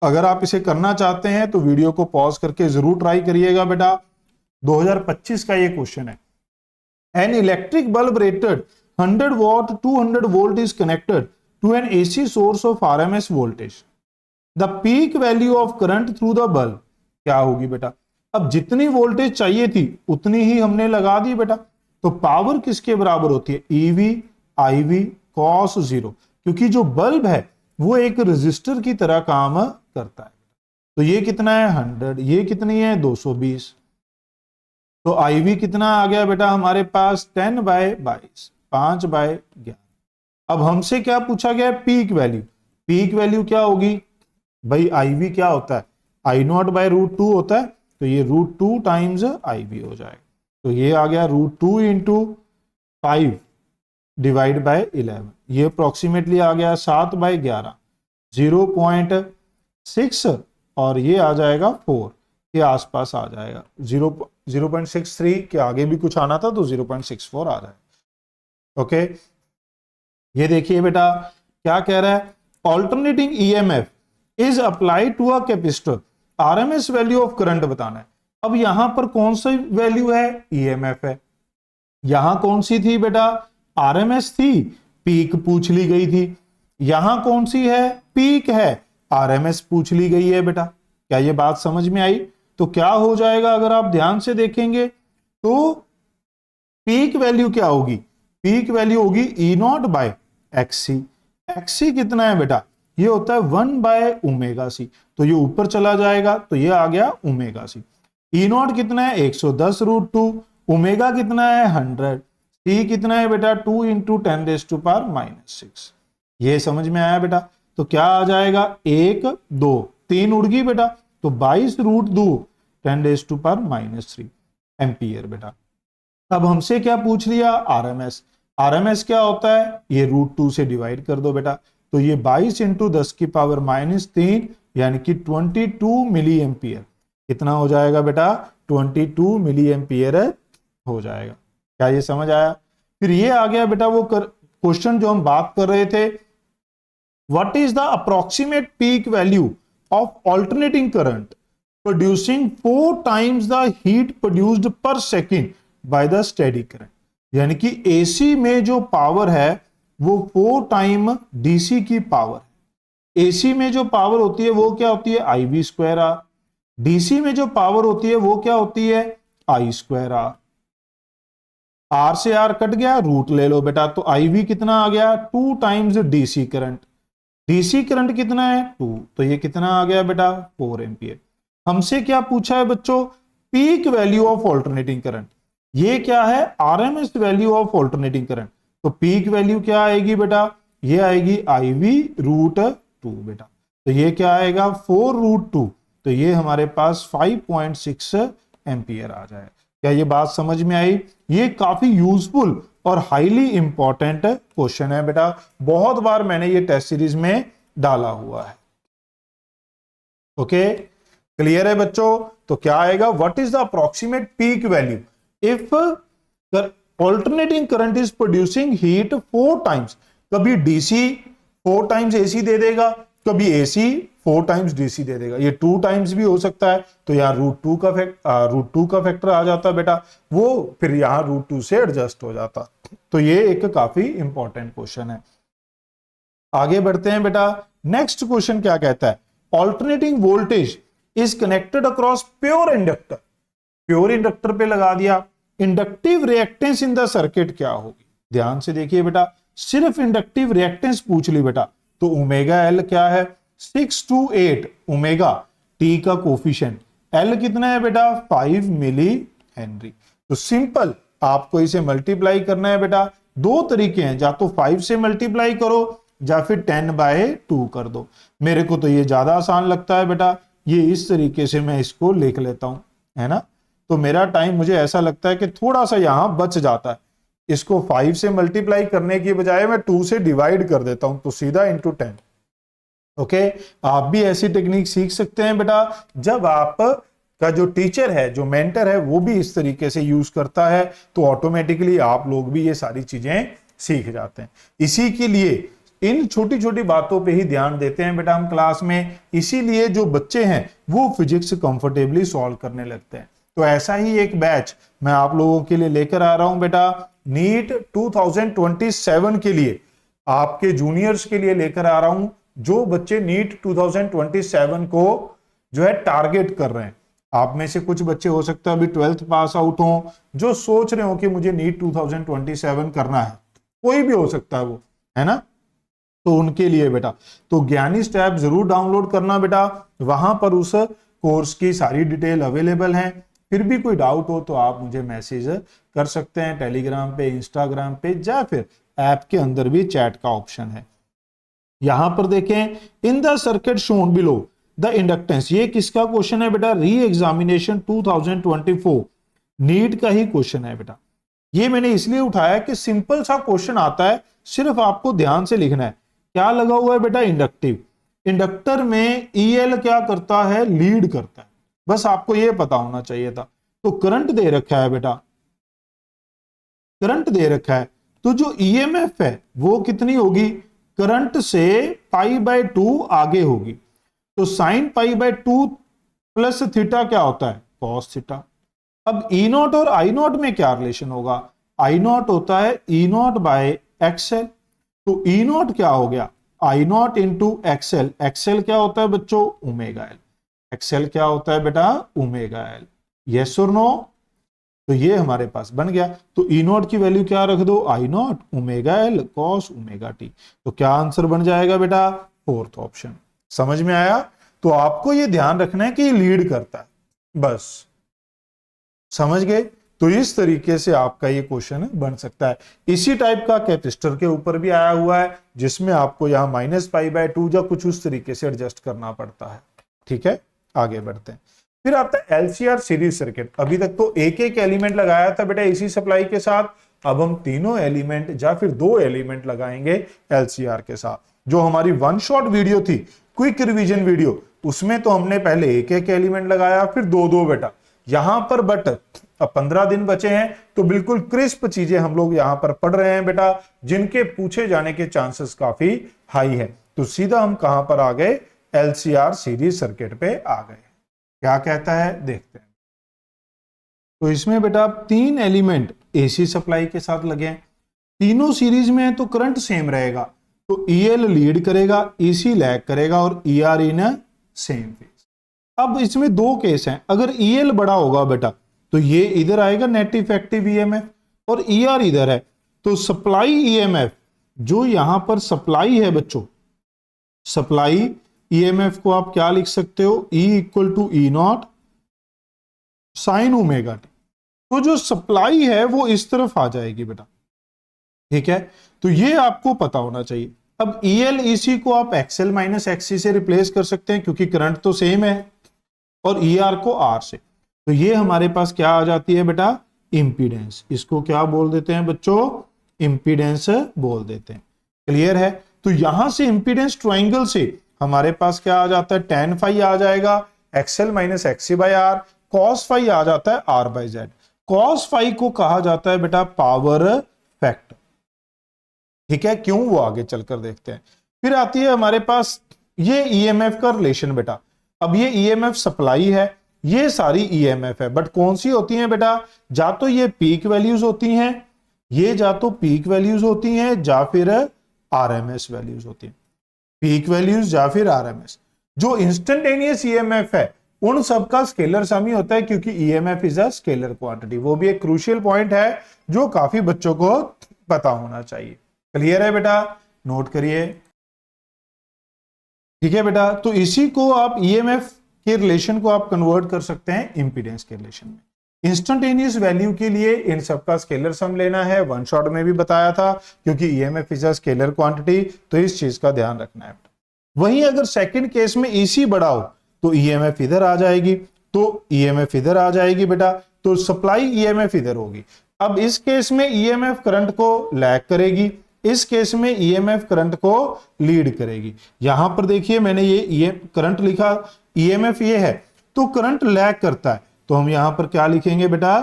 अगर आप इसे करना चाहते हैं तो वीडियो को पॉज करके जरूर ट्राई करिएगा बेटा। 2025 का ये क्वेश्चन है। An electric bulb rated 100 watt 200 volt is connected to an AC source of RMS voltage. The peak value of current through the bulb क्या होगी बेटा। अब जितनी वोल्टेज चाहिए थी उतनी ही हमने लगा दी बेटा। तो पावर किसके बराबर होती है, EV IV cos 0, क्योंकि जो बल्ब है वो एक रेजिस्टर की तरह काम करता है। तो ये कितना है 100, ये कितनी है 220। तो IV कितना आ गया बेटा हमारे पास 10/22, 5/11। अब हमसे क्या पूछा गया, पीक वैल्यू। पीक वैल्यू क्या होगी भाई, IV क्या होता है, I0/√2 होता है। तो ये √2 टाइम्स IV हो जाएगा। तो ये आ गया √2 इंटू 5 डिवाइड बाय 11। ये अप्रोक्सीमेटली आ गया 7/11, 0.6 और ये आ जाएगा 4 के आसपास आ जाएगा। 0.63 के आगे भी कुछ आना था तो 0.64 आ रहा है। ओके, ये देखिए बेटा क्या कह रहा है, alternating EMF is applied to a capacitor, RMS value of current बताना है। अब यहां पर कौन सी वैल्यू है, EMF है। यहां कौन सी थी बेटा, RMS थी, पीक पूछ ली गई थी। यहां कौन सी है, पीक है, RMS पूछ ली गई है बेटा। क्या ये बात समझ में आई? तो क्या हो जाएगा, अगर आप ध्यान से देखेंगे तो पीक वैल्यू क्या होगी, पीक वैल्यू होगी E0/XC। XC कितना है बेटा, ये होता है 1/ωc। तो ये ऊपर चला जाएगा तो ये आ गया ωc। E0 कितना है 110√2, ओमेगा कितना है 100, C कितना है बेटा 2 इंटू 10⁻⁻6। ये समझ में आया बेटा। तो क्या आ जाएगा 1 2 3 उड़ गई बेटा, तो 22√2 10⁻⁻3 एम्पियर बेटा। अब हमसे क्या पूछ लिया, RMS। RMS क्या होता है, ये √2 से डिवाइड कर दो बेटा। तो ये 22 इंटू 10⁻³ यानी कि 22 मिली एम्पियर। कितना हो जाएगा बेटा, 22 मिली एम्पियर हो जाएगा। क्या ये समझ आया? फिर ये आ गया बेटा वो क्वेश्चन जो हम बात कर रहे थे, what is the approximate peak value of alternating current producing 4 times the heat produced per second by the steady current. यानी कि AC में जो पावर है वो 4 टाइम DC की पावर है। AC में जो पावर होती है वो क्या होती है, IV² डीसी में जो पावर होती है वो क्या होती है, आई स्क्वायर आर। आर से आर कट गया, रूट ले लो बेटा, तो आई भी कितना आ गया, 2 times DC current. DC current कितना है, 2, तो ये कितना आ गया बेटा, 4 एम्पियर। हमसे क्या पूछा है बच्चों, peak value of alternating current. ये क्या है, RMS value of alternating current. तो पीक वैल्यू क्या आएगी बेटा, ये आएगी IV √2 बेटा। तो ये क्या आएगा, 4 √2, तो ये हमारे पास 5.6 एम्पियर आ जाए। क्या ये बात समझ में आई? ये काफी यूजफुल और हाईली इंपॉर्टेंट क्वेश्चन है बेटा, बहुत बार मैंने ये टेस्ट सीरीज में डाला हुआ है। ओके, क्लियर है बच्चों? तो क्या आएगा, what is the approximate peak value if alternating current is producing heat 4 times. कभी डीसी 4 टाइम्स एसी दे देगा, कभी एसी 4 टाइम्स डीसी दे देगा, ये 2 टाइम्स भी हो सकता है। तो यहाँ √2 का फैक्टर आ जाता बेटा, वो फिर यहाँ √2 से एडजस्ट हो जाता। तो ये एक काफी इंपॉर्टेंट क्वेश्चन है। आगे बढ़ते हैं बेटा, नेक्स्ट क्वेश्चन क्या कहता है, alternating voltage is connected across pure inductor. Pure inductor पे लगा दिया, inductive reactance in the circuit क्या होगी? ध्यान से देखिए बेटा, सिर्फ इंडक्टिव रिएक्टेंस पूछ ली बेटा, तो ओमेगा एल क्या है, 6 to 8 ओमेगा टी का कोफिशिएंट, एल कितना है बेटा, 5 मिली हेनरी। तो सिंपल आपको इसे मल्टीप्लाई करना है बेटा, 2 तरीके हैं, या तो 5 से मल्टीप्लाई करो या फिर 10/2 कर दो। मेरे को तो ये ज्यादा आसान लगता है बेटा, ये इस तरीके से मैं इसको लिख लेता हूं, है ना। तो मेरा टाइम मुझे ऐसा लगता है कि थोड़ा सा यहां बच जाता है। इसको 5 से मल्टीप्लाई करने की बजाय मैं 2 से डिवाइड कर देता हूं, तो सीधा इंटू 10। ओके, आप भी ऐसी टेक्निक सीख सकते हैं बेटा, जब आप का जो टीचर है, जो मेंटर है, वो भी इस तरीके से यूज करता है, तो ऑटोमेटिकली आप लोग भी ये सारी चीजें सीख जाते हैं। इसी के लिए इन छोटी छोटी बातों पे ही ध्यान देते हैं बेटा हम क्लास में, इसीलिए जो बच्चे हैं वो फिजिक्स कंफर्टेबली सॉल्व करने लगते हैं। तो ऐसा ही एक बैच मैं आप लोगों के लिए लेकर आ रहा हूं बेटा, नीट 2027 के लिए, आपके जूनियर्स के लिए लेकर आ रहा हूं, जो बच्चे नीट 2027 को जो है टारगेट कर रहे हैं। आप में से कुछ बच्चे हो सकता है अभी 12th पास आउट हो, जो सोच रहे हो कि मुझे नीट 2027 करना है, कोई भी हो सकता है वो, है ना। तो उनके लिए बेटा तो ज्ञानी स्टैप जरूर डाउनलोड करना बेटा, वहां पर उस कोर्स की सारी डिटेल अवेलेबल है। फिर भी कोई डाउट हो तो आप मुझे मैसेज कर सकते हैं टेलीग्राम पे, इंस्टाग्राम पे, या फिर ऐप के अंदर भी चैट का ऑप्शन है। यहां पर देखें, इन the circuit shown below the inductance, ये किसका क्वेश्चन है बेटा, री एग्जामिनेशन 2024 नीट का ही क्वेश्चन है बेटा। ये मैंने इसलिए उठाया कि सिंपल सा क्वेश्चन आता है, सिर्फ आपको ध्यान से लिखना है। क्या लगा हुआ है बेटा, इंडक्टिव। इंडक्टर में EL क्या करता है, लीड करता है, बस आपको यह पता होना चाहिए था। तो करंट दे रखा है बेटा, करंट दे रखा है, तो जो EMF है वो कितनी होगी, करंट से π/2 आगे होगी। तो sin π/2 प्लस थीटा क्या होता है, cos थीटा। अब E0 और I0 में क्या रिलेशन होगा, I0 होता है E0/XL, तो E0 क्या हो गया, I0 इंटू XL। XL क्या होता है बच्चों, ओमेगा एल। XL क्या होता है बेटा, ओमेगा एल। यस और नो, तो ये हमारे पास बन गया। तो E0 की वैल्यू क्या रख दो, I0 omega L cos omega t. तो क्या आंसर बन जाएगा बेटा, 4th ऑप्शन। समझ में आया? तो आपको ये ध्यान रखना है कि ये लीड करता है, बस समझ गए। तो इस तरीके से आपका ये क्वेश्चन बन सकता है। इसी टाइप का कैपेसिटर के ऊपर भी आया हुआ है, जिसमें आपको यहां -π/2 या कुछ उस तरीके से एडजस्ट करना पड़ता है। ठीक है, आगे बढ़ते हैं। फिर आता है LCR सीरीज सर्किट। अभी तक तो एक एक एलिमेंट लगाया था बेटा इसी सप्लाई के साथ, अब हम तीनों एलिमेंट या फिर 2 एलिमेंट लगाएंगे LCR के साथ। जो हमारी 1 शॉट वीडियो थी, क्विक रिवीजन वीडियो, उसमें तो हमने पहले एक एक एलिमेंट लगाया, फिर 2-2 बेटा। यहां पर बट अब 15 दिन बचे हैं, तो बिल्कुल क्रिस्प चीजें हम लोग यहां पर पढ़ रहे हैं बेटा, जिनके पूछे जाने के चांसेस काफी हाई है। तो सीधा हम कहां पर आ गए, LCR सीरीज सर्किट पे आ गए। क्या कहता है देखते हैं। तो इसमें बेटा 3 एलिमेंट AC सप्लाई के साथ लगे हैं, तीनों सीरीज में है, तो करंट सेम रहेगा। तो EL लीड करेगा, EC लैग करेगा और ER इन सेम फेज। अब इसमें दो केस हैं, अगर EL बड़ा होगा बेटा तो ये इधर आएगा नेट इफेक्टिव EMF और ER इधर है, तो सप्लाई EMF जो यहां पर सप्लाई है बच्चों, सप्लाई EMF को आप क्या लिख सकते हो, E equal to E0 sine omega t. तो जो सप्लाई है वो इस तरफ आ जाएगी बेटा, ठीक है, तो ये आपको पता होना चाहिए। अब EL EC को आप XL माइनस XC से रिप्लेस कर सकते हैं क्योंकि करंट तो सेम है, और ER को R से, तो ये हमारे पास क्या आ जाती है बेटा, इंपीडेंस। इसको क्या बोल देते हैं बच्चों, इंपीडेंस बोल देते हैं। क्लियर है, तो यहां से इंपीडेंस ट्रायंगल से हमारे पास क्या आ जाता है, tan फाई आ जाएगा XL minus XC by R, cos phi आ जाता है R by Z। cos phi को कहा जाता है बेटा पावर फैक्टर, ठीक है, क्यों वो आगे चलकर देखते हैं। फिर आती है हमारे पास ये EMF का रिलेशन बेटा। अब ये EMF सप्लाई है, ये सारी EMF है, बट कौन सी होती है बेटा, जा तो ये पीक वैल्यूज होती हैं, ये जा तो पीक वैल्यूज होती हैं या फिर RMS वैल्यूज होती हैं, पीक वैल्यूज या फिर RMS। जो इंस्टेंटेनियस EMF है उन सब का स्केलर सम ही होता है क्योंकि EMF is a scalar quantity. वो भी एक क्रूशियल पॉइंट है जो काफी बच्चों को पता होना चाहिए। क्लियर है बेटा, नोट करिए, ठीक है बेटा। तो इसी को आप EMF के रिलेशन को आप कन्वर्ट कर सकते हैं इंपीडेंस के रिलेशन में। इंस्टेंटेनियस वैल्यू के लिए इन सब का स्केलर सम लेना है, वन शॉट में भी बताया था, क्योंकि EMF is a scalar quantity, तो इस चीज का ध्यान रखना है। वहीं अगर सेकंड केस में EC बड़ा हो तो EMF इधर आ जाएगी, तो EMF इधर आ जाएगी बेटा, तो सप्लाई EMF इधर होगी। अब इस केस में EMF करंट को लैग करेगी, इस केस में EMF करंट को लीड करेगी। यहां पर देखिए मैंने ये करंट लिखा, EMF ये है, तो करंट लैग करता है, तो हम यहां पर क्या लिखेंगे बेटा,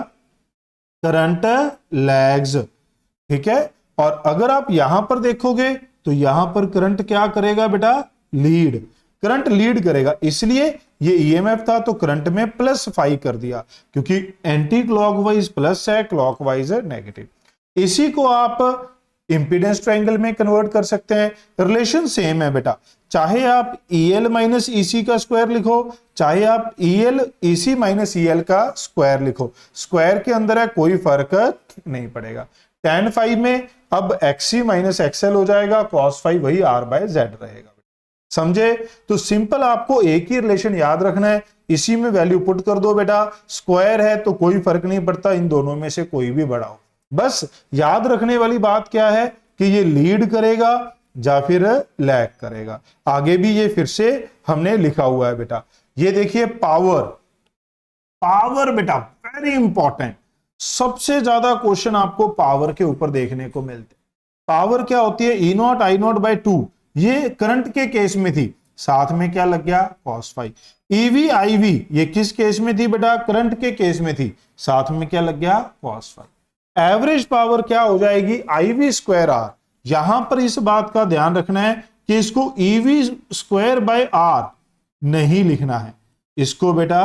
करंट लैग्स, ठीक है। और अगर आप यहां पर देखोगे तो यहां पर करंट क्या करेगा बेटा, लीड, करंट लीड करेगा, इसलिए ये EMF था तो करंट में प्लस फाई कर दिया, क्योंकि एंटी क्लॉकवाइज प्लस है, क्लॉकवाइज है नेगेटिव। इसी को आप इंपीडेंस ट्रायंगल में कन्वर्ट कर सकते हैं। रिलेशन सेम है बेटा, चाहे आप EL माइनस EC का स्क्वायर लिखो, चाहे आप EL EC माइनस EL का स्क्वायर लिखो, स्क्वायर के अंदर है, कोई फर्क नहीं पड़ेगा। tan फाई में अब XC माइनस XL हो जाएगा, cos फाई वही R बाय Z रहेगा, समझे। तो सिंपल आपको एक ही रिलेशन याद रखना है, इसी में वैल्यू पुट कर दो बेटा, स्क्वायर है तो कोई फर्क नहीं पड़ता, इन दोनों में से कोई भी बड़ा हो। बस याद रखने वाली बात क्या है कि ये लीड करेगा या फिर लैग करेगा। आगे भी ये फिर से हमने लिखा हुआ है बेटा। ये देखिए पावर, पावर बेटा वेरी इंपॉर्टेंट, सबसे ज्यादा क्वेश्चन आपको पावर के ऊपर देखने को मिलते। पावर क्या होती है, E0 I0 बाय 2, ये करंट के केस में थी, साथ में क्या लग गया, cos फाई। EV IV ये किस केस में थी बेटा, करंट के केस में थी, साथ में क्या लग गया, cos फाई। एवरेज पावर क्या हो जाएगी, IV स्क्वायर R। यहां पर इस बात का ध्यान रखना है कि इसको EV स्क्वायर बाय R नहीं लिखना है, इसको बेटा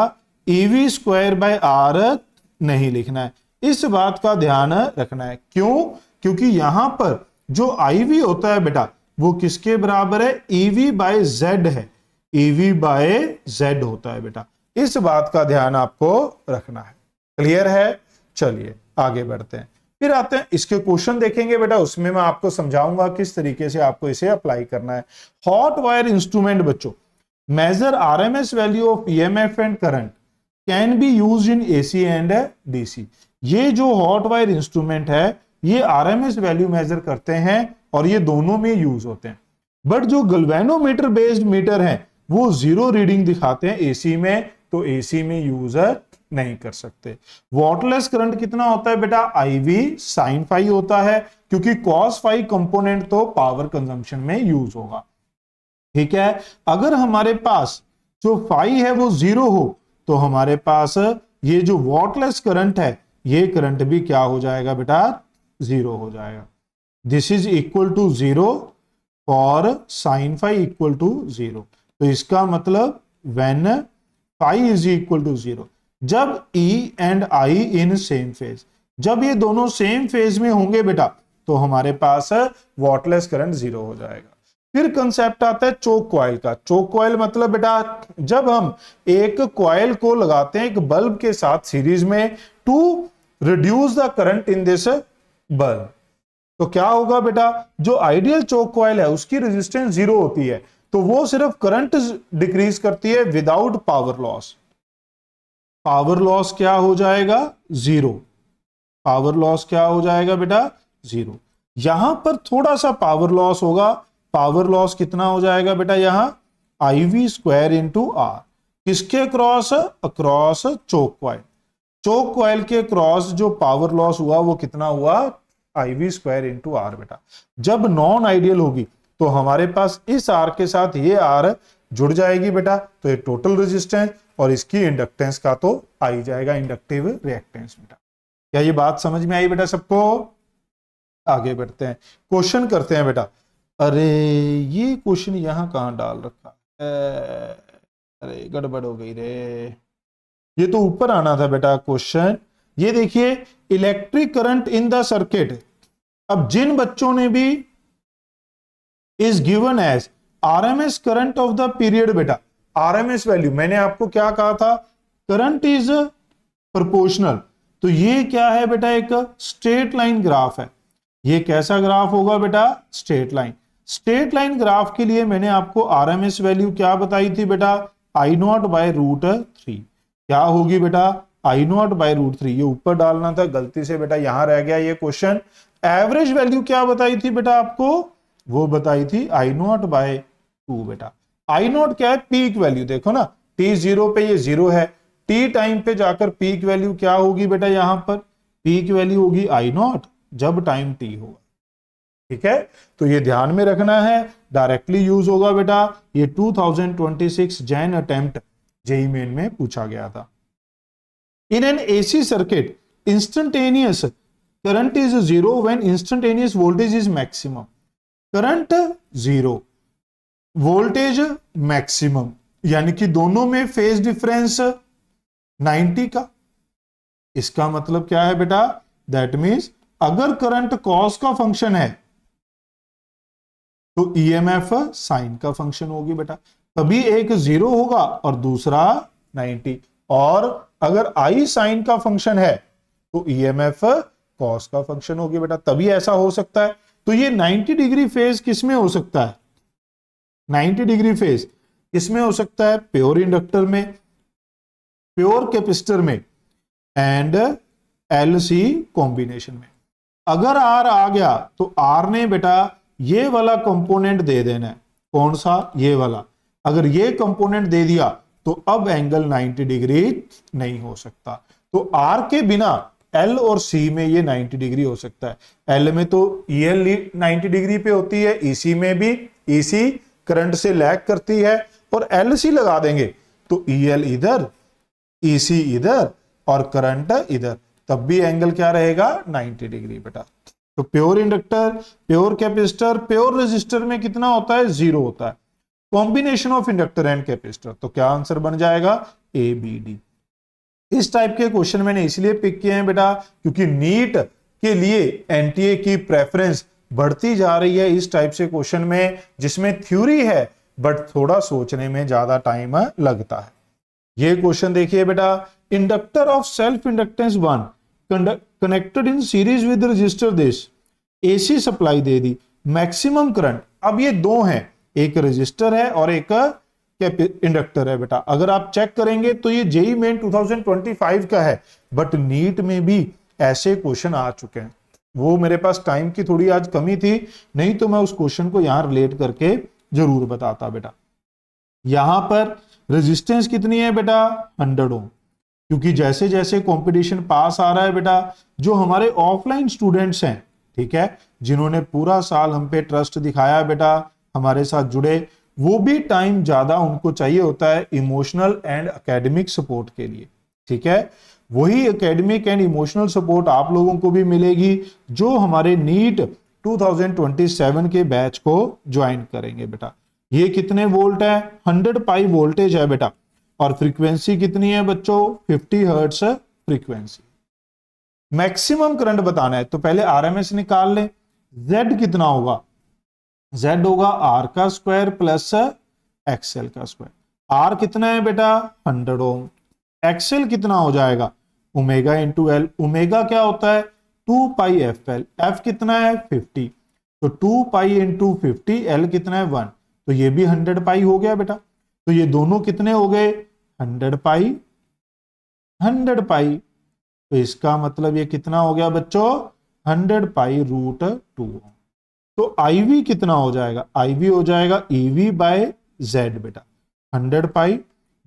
EV स्क्वायर बाय R नहीं लिखना है, इस बात का ध्यान रखना है। क्यों, क्योंकि यहां पर जो IV होता है बेटा वो किसके बराबर है, EV बाय Z है, EV बाय Z होता है बेटा, इस बात का ध्यान आपको रखना है। क्लियर है, चलिए आगे बढ़ते हैं। फिर आते हैं इसके क्वेश्चन देखेंगे बेटा, उसमें मैं आपको समझाऊंगा किस तरीके से आपको इसे अप्लाई करना है। हॉट वायर इंस्ट्रूमेंट बच्चों, measure RMS value of EMF and current can be used in AC and DC। ये जो हॉट वायर इंस्ट्रूमेंट है ये RMS वैल्यू मेजर करते हैं और ये दोनों में यूज होते हैं। बट जो गल्वेनोमीटर बेस्ड मीटर है वो जीरो रीडिंग दिखाते हैं AC में, तो AC में यूज नहीं कर सकते। वॉटलेस करंट कितना होता है बेटा, IV साइन फाई होता है, क्योंकि cos फाई कंपोनेंट तो पावर कंजम्पशन में यूज होगा, ठीक है। अगर हमारे पास जो फाई है वो जीरो हो तो हमारे पास ये जो वॉटलेस करंट है ये करंट भी क्या हो जाएगा बेटा, जीरो हो जाएगा। This is equal to zero for sine phi equal to zero. तो इसका मतलब when phi is equal to zero, जब E and I in same phase, जब ये दोनों सेम फेज में होंगे बेटा तो हमारे पास वॉटलेस करंट जीरो हो जाएगा। फिर कंसेप्ट आता है चोक कॉइल का। चोक कॉइल मतलब बेटा जब हम एक कॉइल को लगाते हैं एक बल्ब के साथ सीरीज में to reduce the current in this bulb, तो क्या होगा बेटा, जो आइडियल चोक कॉइल है उसकी रेजिस्टेंस 0 होती है, तो वो सिर्फ करंट डिक्रीज करती है without power loss. Power loss क्या हो जाएगा, 0। पावर लॉस क्या हो जाएगा बेटा, 0। यहां पर थोड़ा सा पावर लॉस होगा। पावर लॉस कितना हो जाएगा बेटा, यहां IV स्क्वायर इंटू R। किसके cross, across choke coil. Choke coil के क्रॉस जो पावर लॉस हुआ वो कितना हुआ, IV स्क्वायर इंटू R बेटा। जब नॉन आइडियल होगी तो हमारे पास इस R के साथ ये R जुड़ जाएगी बेटा, तो ये टोटल रेजिस्टेंस और इसकी इंडक्टेंस का तो आ ही जाएगा इंडक्टिव रिएक्टेंस बेटा। क्या ये बात समझ में आई बेटा सबको? आगे बढ़ते हैं, क्वेश्चन करते हैं बेटा। अरे ये क्वेश्चन यहां कहां डाल रखा है, अरे गड़बड़ हो गई रे, ये तो ऊपर आना था बेटा क्वेश्चन। ये देखिए, electric current in the circuit. अब जिन बच्चों ने भी is given as RMS current of the period बेटा, आरएमएस वैल्यू मैंने आपको क्या कहा था, करंट इज प्रोपोर्शनल। तो ये क्या है बेटा, एक स्ट्रेट लाइन ग्राफ है। ये कैसा ग्राफ होगा बेटा, straight line. Straight line graph के लिए मैंने आपको आरएमएस वैल्यू क्या बताई थी बेटा, I0 बाय √3। क्या होगी बेटा, I0 बाय √3। ये ऊपर डालना था, गलती से बेटा यहां रह गया ये क्वेश्चन। एवरेज वैल्यू क्या बताई थी बेटा आपको, वो बताई थी I0 बाय 2 बेटा। I0 क्या है, पीक वैल्यू। देखो ना t0 पे ये 0 है, t टाइम पे जाकर पीक वैल्यू क्या होगी बेटा, यहां पर पीक वैल्यू होगी I0 जब टाइम t होगा। ठीक है, तो ये ध्यान में रखना है, डायरेक्टली यूज होगा बेटा। ये 2026 जैन अटेम्प्ट जेईई मेन में पूछा गया था। In an AC circuit instantaneous current is 0 when instantaneous voltage is maximum. Current 0, voltage maximum, यानी कि दोनों में फेज डिफरेंस 90 का। इसका मतलब क्या है बेटा, दैट मीन्स अगर करंट कॉस का फंक्शन है तो ईएमएफ साइन का फंक्शन होगी बेटा, तभी एक 0 होगा और दूसरा 90। और अगर आई साइन का फंक्शन है तो ईएमएफ कॉस का फंक्शन होगी बेटा, तभी ऐसा हो सकता है। तो ये 90 डिग्री फेज किसमें हो सकता है, 90 डिग्री फेज किसमें हो सकता है, प्योर इंडक्टर में, प्योर कैपेसिटर में एंड LC कॉम्बिनेशन में। अगर R आ गया तो R ने बेटा ये वाला कंपोनेंट दे देना है, कौन सा, ये वाला। अगर ये कंपोनेंट दे दिया तो अब एंगल 90 डिग्री नहीं हो सकता। तो R के बिना L और C में ये 90 डिग्री हो सकता है। L में तो EL 90 डिग्री पे होती है, EC में भी, EC करंट से लैग करती है, और LC लगा देंगे तो EL इधर, EC इधर और करंट इधर, तब भी एंगल क्या रहेगा, 90 डिग्री बेटा। तो pure inductor, pure capacitor, pure resistor में कितना होता है, 0 होता है। Combination of inductor and capacitor, तो क्या आंसर बन जाएगा, ABD। इस टाइप के क्वेश्चन मैंने इसलिए पिक किए हैं बेटा क्योंकि नीट के लिए एनटीए की प्रेफरेंस बढ़ती जा रही है इस टाइप से क्वेश्चन में, जिसमें थ्योरी है बट थोड़ा सोचने में ज्यादा टाइम लगता है। ये क्वेश्चन देखिए बेटा, inductor of self inductance 1 connected in series with resistor this, AC supply they the, maximum current. अब ये दो हैं, एक रजिस्टर है और एक इंडक्टर है बेटा। अगर आप चेक करेंगे तो ये जेईई मेन 2025 का है, बट नीट में भी ऐसे क्वेश्चन आ चुके हैं। वो मेरे पास टाइम की थोड़ी आज कमी थी, नहीं तो मैं उस क्वेश्चन को यहां रिलेट करके जरूर बताता बेटा। यहां पर रेजिस्टेंस कितनी है बेटा, 100 ओम। क्योंकि जैसे जैसे कंपटीशन पास आ रहा है बेटा, जो हमारे ऑफलाइन स्टूडेंट्स हैं, ठीक है, जिन्होंने पूरा साल हम पे ट्रस्ट दिखाया बेटा, हमारे साथ जुड़े, वो भी टाइम ज्यादा उनको चाहिए होता है इमोशनल एंड एकेडमिक सपोर्ट के लिए। ठीक है, वही एकेडमिक एंड इमोशनल सपोर्ट आप लोगों को भी मिलेगी जो हमारे नीट 2027 के बैच को ज्वाइन करेंगे बेटा। ये कितने वोल्ट है, 100 पाई वोल्टेज है बेटा, और फ्रीक्वेंसी कितनी है बच्चों, 50 हर्ट्ज फ्रीक्वेंसी। मैक्सिमम करंट बताना है तो पहले आरएमएस निकाल लें, Z कितना होगा, z होगा r का स्क्वायर प्लस xl का स्क्वायर। r कितना है बेटा 100 ओम, xl कितना हो जाएगा ओमेगा इंटू एल। ओमेगा क्या होता है 2 पाई एफ एल, एफ कितना है 50, तो 2 पाई इंटू 50, एल कितना है 1, तो ये भी 100 पाई हो गया बेटा। तो ये दोनों कितने हो गए 100 पाई 100 पाई, तो इसका मतलब ये कितना हो गया बच्चों 100 पाई रूट 2। तो आईवी कितना हो जाएगा, आईवी हो जाएगा ईवी बाय जेड बेटा, 100 pi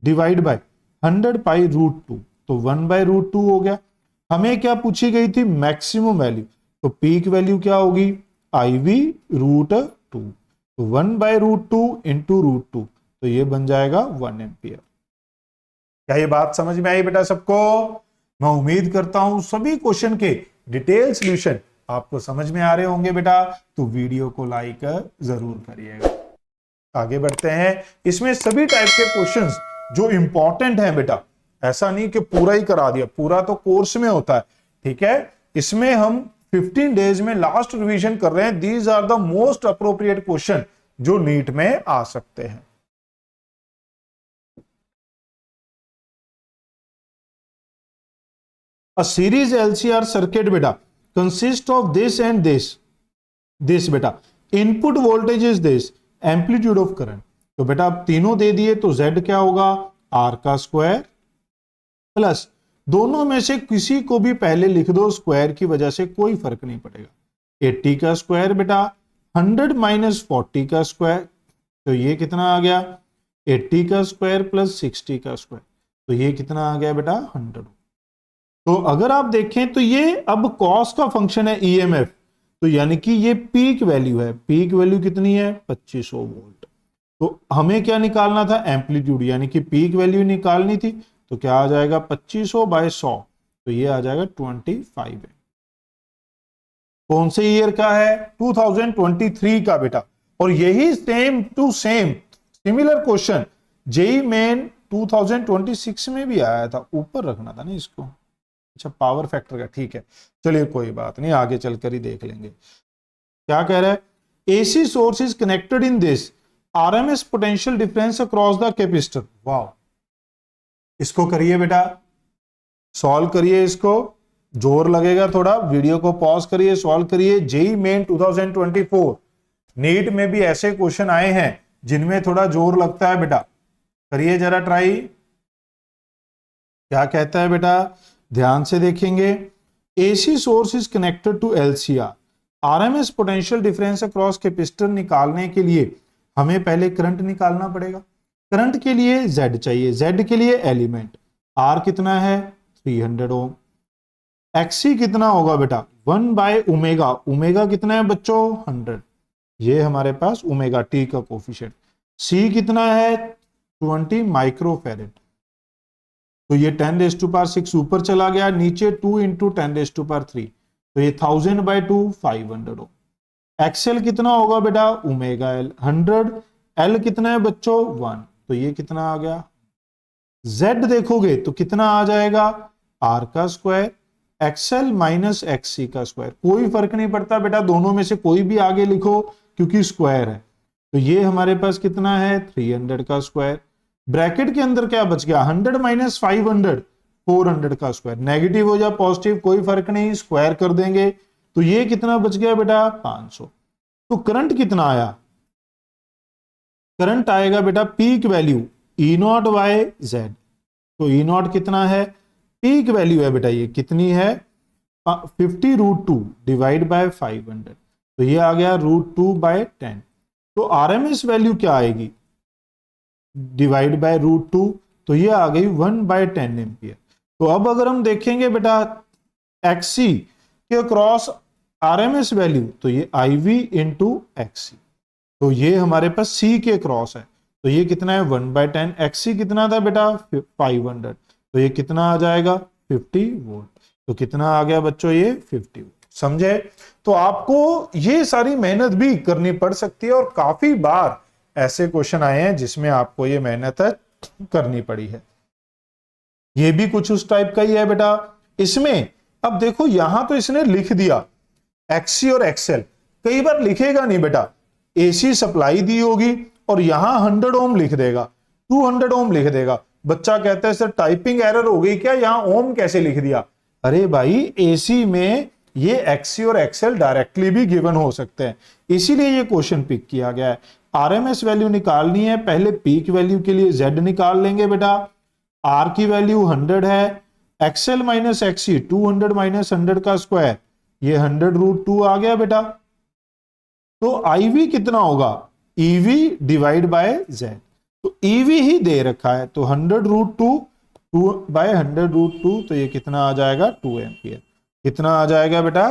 divide by 100 pi root 2, तो 1 बाय रूट 2 हो गया। हमें क्या पूछी गई थी मैक्सिमम वैल्यू, तो पीक वैल्यू क्या होगी आईवी रूट 2, तो 1 बाय रूट 2 इंटू रूट 2, तो ये बन जाएगा 1 एम्पियर। क्या ये बात समझ में आई बेटा सबको? मैं उम्मीद करता हूं सभी क्वेश्चन के डिटेल सॉल्यूशन आपको समझ में आ रहे होंगे बेटा, तो वीडियो को लाइक जरूर करिएगा। आगे बढ़ते हैं, इसमें सभी टाइप के क्वेश्चंस जो इंपॉर्टेंट हैं बेटा, ऐसा नहीं कि पूरा ही करा दिया, पूरा तो कोर्स में होता है, ठीक है। इसमें हम 15 डेज में लास्ट रिवीजन कर रहे हैं। These are the most appropriate question जो नीट में आ सकते हैं। A series LCR circuit बेटा consists of this and this बेटा, input voltage is this, amplitude of current. तो बेटा अब तीनों दे दिए, तो Z क्या होगा R का स्क्वायर प्लस दोनों में से किसी को भी पहले लिख दो, स्क्वायर की वजह से कोई फर्क नहीं पड़ेगा। 80 का स्क्वायर बेटा 100 माइनस 40 का स्क्वायर, तो ये कितना आ गया 80 का स्क्वायर प्लस 60 का स्क्वायर, तो ये कितना आ गया बेटा 100। तो अगर आप देखें तो ये अब कॉस का फंक्शन है ईएमएफ, तो यानी कि ये पीक वैल्यू है। पीक वैल्यू कितनी है 2500 वोल्ट। तो हमें क्या निकालना था एम्पलीट्यूड, यानी कि पीक वैल्यू निकालनी थी, तो क्या आ जाएगा 2500 बाय 100, तो ये आ जाएगा 25 है। कौन से ईयर का है 2023 का बेटा। और यही same to same similar question JEE Main 2026 में भी आया था, ऊपर रखना था ना इसको, अच्छा पावर फैक्टर का, ठीक है चलिए कोई बात नहीं, आगे चलकर ही देख लेंगे। क्या कह रहा है AC source is connected in this RMS potential difference across the capacitor. Wow, इसको करिए बेटा, सॉल्व करिए, इसको जोर लगेगा थोड़ा, वीडियो को पॉज करिए, सॉल्व करिए। जेई मेन 2024 नीट में भी ऐसे क्वेश्चन आए हैं जिनमें थोड़ा जोर लगता है बेटा, करिए जरा ट्राई। क्या कहता है बेटा, ध्यान से देखेंगे। AC source is connected to LCR, RMS potential difference across capacitor निकालने के लिए हमें पहले करंट निकालना पड़ेगा। करंट के लिए Z चाहिए, Z के लिए एलिमेंट R कितना है 300 ओम, XC कितना होगा बेटा 1 बाय ओमेगा, ओमेगा कितना है बच्चों 100, ये हमारे पास ओमेगा टी का कोफिशिएंट। C कितना है 20 माइक्रोफैरेड, तो ये 10⁻6 ऊपर चला गया, नीचे 2 इंटू 10⁻3, तो ये 1000 बाय 2 500 हो। एक्सएल कितना होगा बेटा ओमेगा एल 100, एल कितना है बच्चों 1, तो ये कितना आ गया। जेड देखोगे तो कितना आ जाएगा आर का स्क्वायर एक्सएल माइनस एक्ससी का स्क्वायर, कोई फर्क नहीं पड़ता बेटा, दोनों में से कोई भी आगे लिखो क्योंकि स्क्वायर है। तो ये हमारे पास कितना है 300 का स्क्वायर, ब्रैकेट के अंदर क्या बच गया 100 माइनस 500 400 का स्क्वायर, नेगेटिव हो या पॉजिटिव कोई फर्क नहीं, स्क्वायर कर देंगे, तो ये कितना बच गया बेटा 500। तो करंट कितना आया, करंट आएगा बेटा peak value E naught by Z, तो ई नॉट कितना है पीक वैल्यू है बेटा, ये कितनी है 50√2 डिवाइड बाय 500, तो ये आ गया √2 बाय 10। तो आरएमएस वैल्यू क्या आएगी डिवाइड बाय √2, तो ये आ गई 1 बाय 10 एम्पियर। तो अब अगर हम देखेंगे बेटा एक्सी के क्रॉस आरएमएस वैल्यू, तो ये IV इंटू एक्सी, तो ये हमारे पास C के क्रॉस है, तो ये कितना है 1 बाय 10, एक्सी कितना था बेटा 500, तो ये कितना आ जाएगा 50 वोल्ट, तो कितना आ गया बच्चों ये 50 वोल्ट। समझे? तो आपको ये सारी मेहनत भी करनी पड़ सकती है और काफी बार ऐसे क्वेश्चन आए हैं जिसमें आपको ये मेहनत करनी पड़ी है। ये भी कुछ उस टाइप का ही है बेटा। इसमें अब देखो यहां तो इसने लिख दिया एक्सी और एक्सएल, कई बार लिखेगा नहीं बेटा, एसी सप्लाई दी होगी और यहां 100 ओम लिख देगा, 200 ओम लिख देगा। बच्चा कहता है सर टाइपिंग एरर हो गई क्या, यहां ओम कैसे लिख दिया? अरे भाई एसी में ये एक्सी और एक्सएल डायरेक्टली भी गिवन हो सकते हैं, इसीलिए ये क्वेश्चन पिक किया गया है। आरएमएस वैल्यू निकालनी है, पहले पीक वैल्यू के लिए जेड निकाल लेंगे बेटा। आर की वैल्यू 100 है, एक्सएल माइनस एक्सी 200 माइनस 100 का स्क्वायर, ये 100√2 आ गया बेटा। तो आईवी कितना होगा, ईवी डिवाइड बाय जेड, तो ईवी ही दे रखा है, तो 100√2 बाय 100√2, तो ये कितना आ जाएगा 2 एम्पियर। कितना आ जाएगा बेटा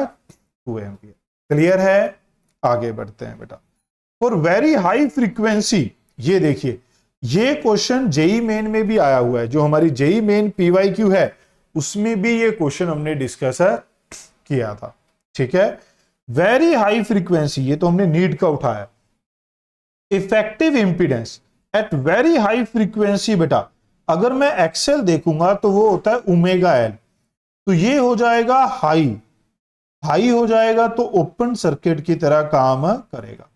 2 एम्पियर। क्लियर है, आगे बढ़ते हैं बेटा। फॉर वेरी हाई फ्रीक्वेंसी, ये देखिए ये क्वेश्चन जेई मेन में भी आया हुआ है, जो हमारी जेई मेन पीवाईक्यू है उसमें भी ये क्वेश्चन हमने डिस्कस किया था। ठीक है, वेरी हाई फ्रीक्वेंसी, ये तो हमने नीड का उठाया। Effective impedance at very high frequency बेटा, अगर मैं एक्सएल देखूंगा तो वो होता है ओमेगा एल, तो ये हो जाएगा हाई, हाई हो जाएगा तो ओपन सर्किट की तरह काम करेगा।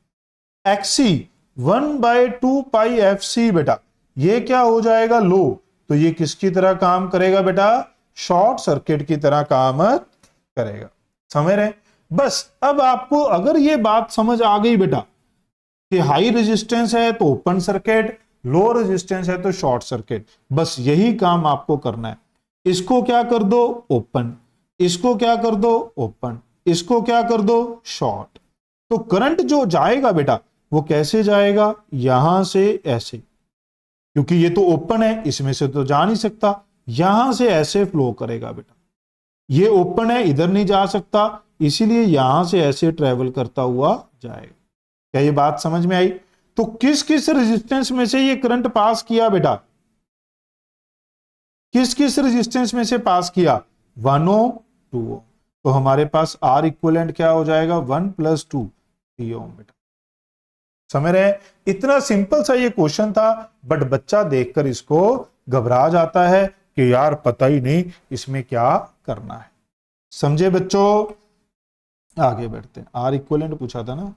एक्सी 1/2 पाई एफ सी बेटा, ये क्या हो जाएगा लो, तो ये किसकी तरह काम करेगा बेटा, शॉर्ट सर्किट की तरह काम करेगा। समझ रहे? बस अब आपको अगर ये बात समझ आ गई बेटा कि हाई रेजिस्टेंस है तो ओपन सर्किट, लो रेजिस्टेंस है तो शॉर्ट सर्किट, बस यही काम आपको करना है। इसको क्या कर दो ओपन, इसको क्या कर दो ओपन, इसको क्या कर दो शॉर्ट, तो करंट जो जाएगा बेटा वो कैसे जाएगा, यहां से ऐसे, क्योंकि ये तो ओपन है इसमें से तो जा नहीं सकता, यहां से ऐसे फ्लो करेगा बेटा। ये ओपन है इधर नहीं जा सकता, इसीलिए यहां से ऐसे ट्रेवल करता हुआ जाएगा। क्या ये बात समझ में आई? तो किस किस रेजिस्टेंस में से ये करंट पास किया बेटा, किस किस रेजिस्टेंस में से पास किया, 1 ओम 2 ओम, तो हमारे पास आर इक्विवेलेंट क्या हो जाएगा 1 + 2 3 ओम बेटा। समझ रहे हैं? इतना सिंपल सा ये क्वेश्चन था, बट बच्चा देखकर इसको घबरा जाता है कि यार पता ही नहीं इसमें क्या करना है। समझे बच्चों? आगे बढ़ते हैं। आर इक्विवेलेंट पूछा था ना,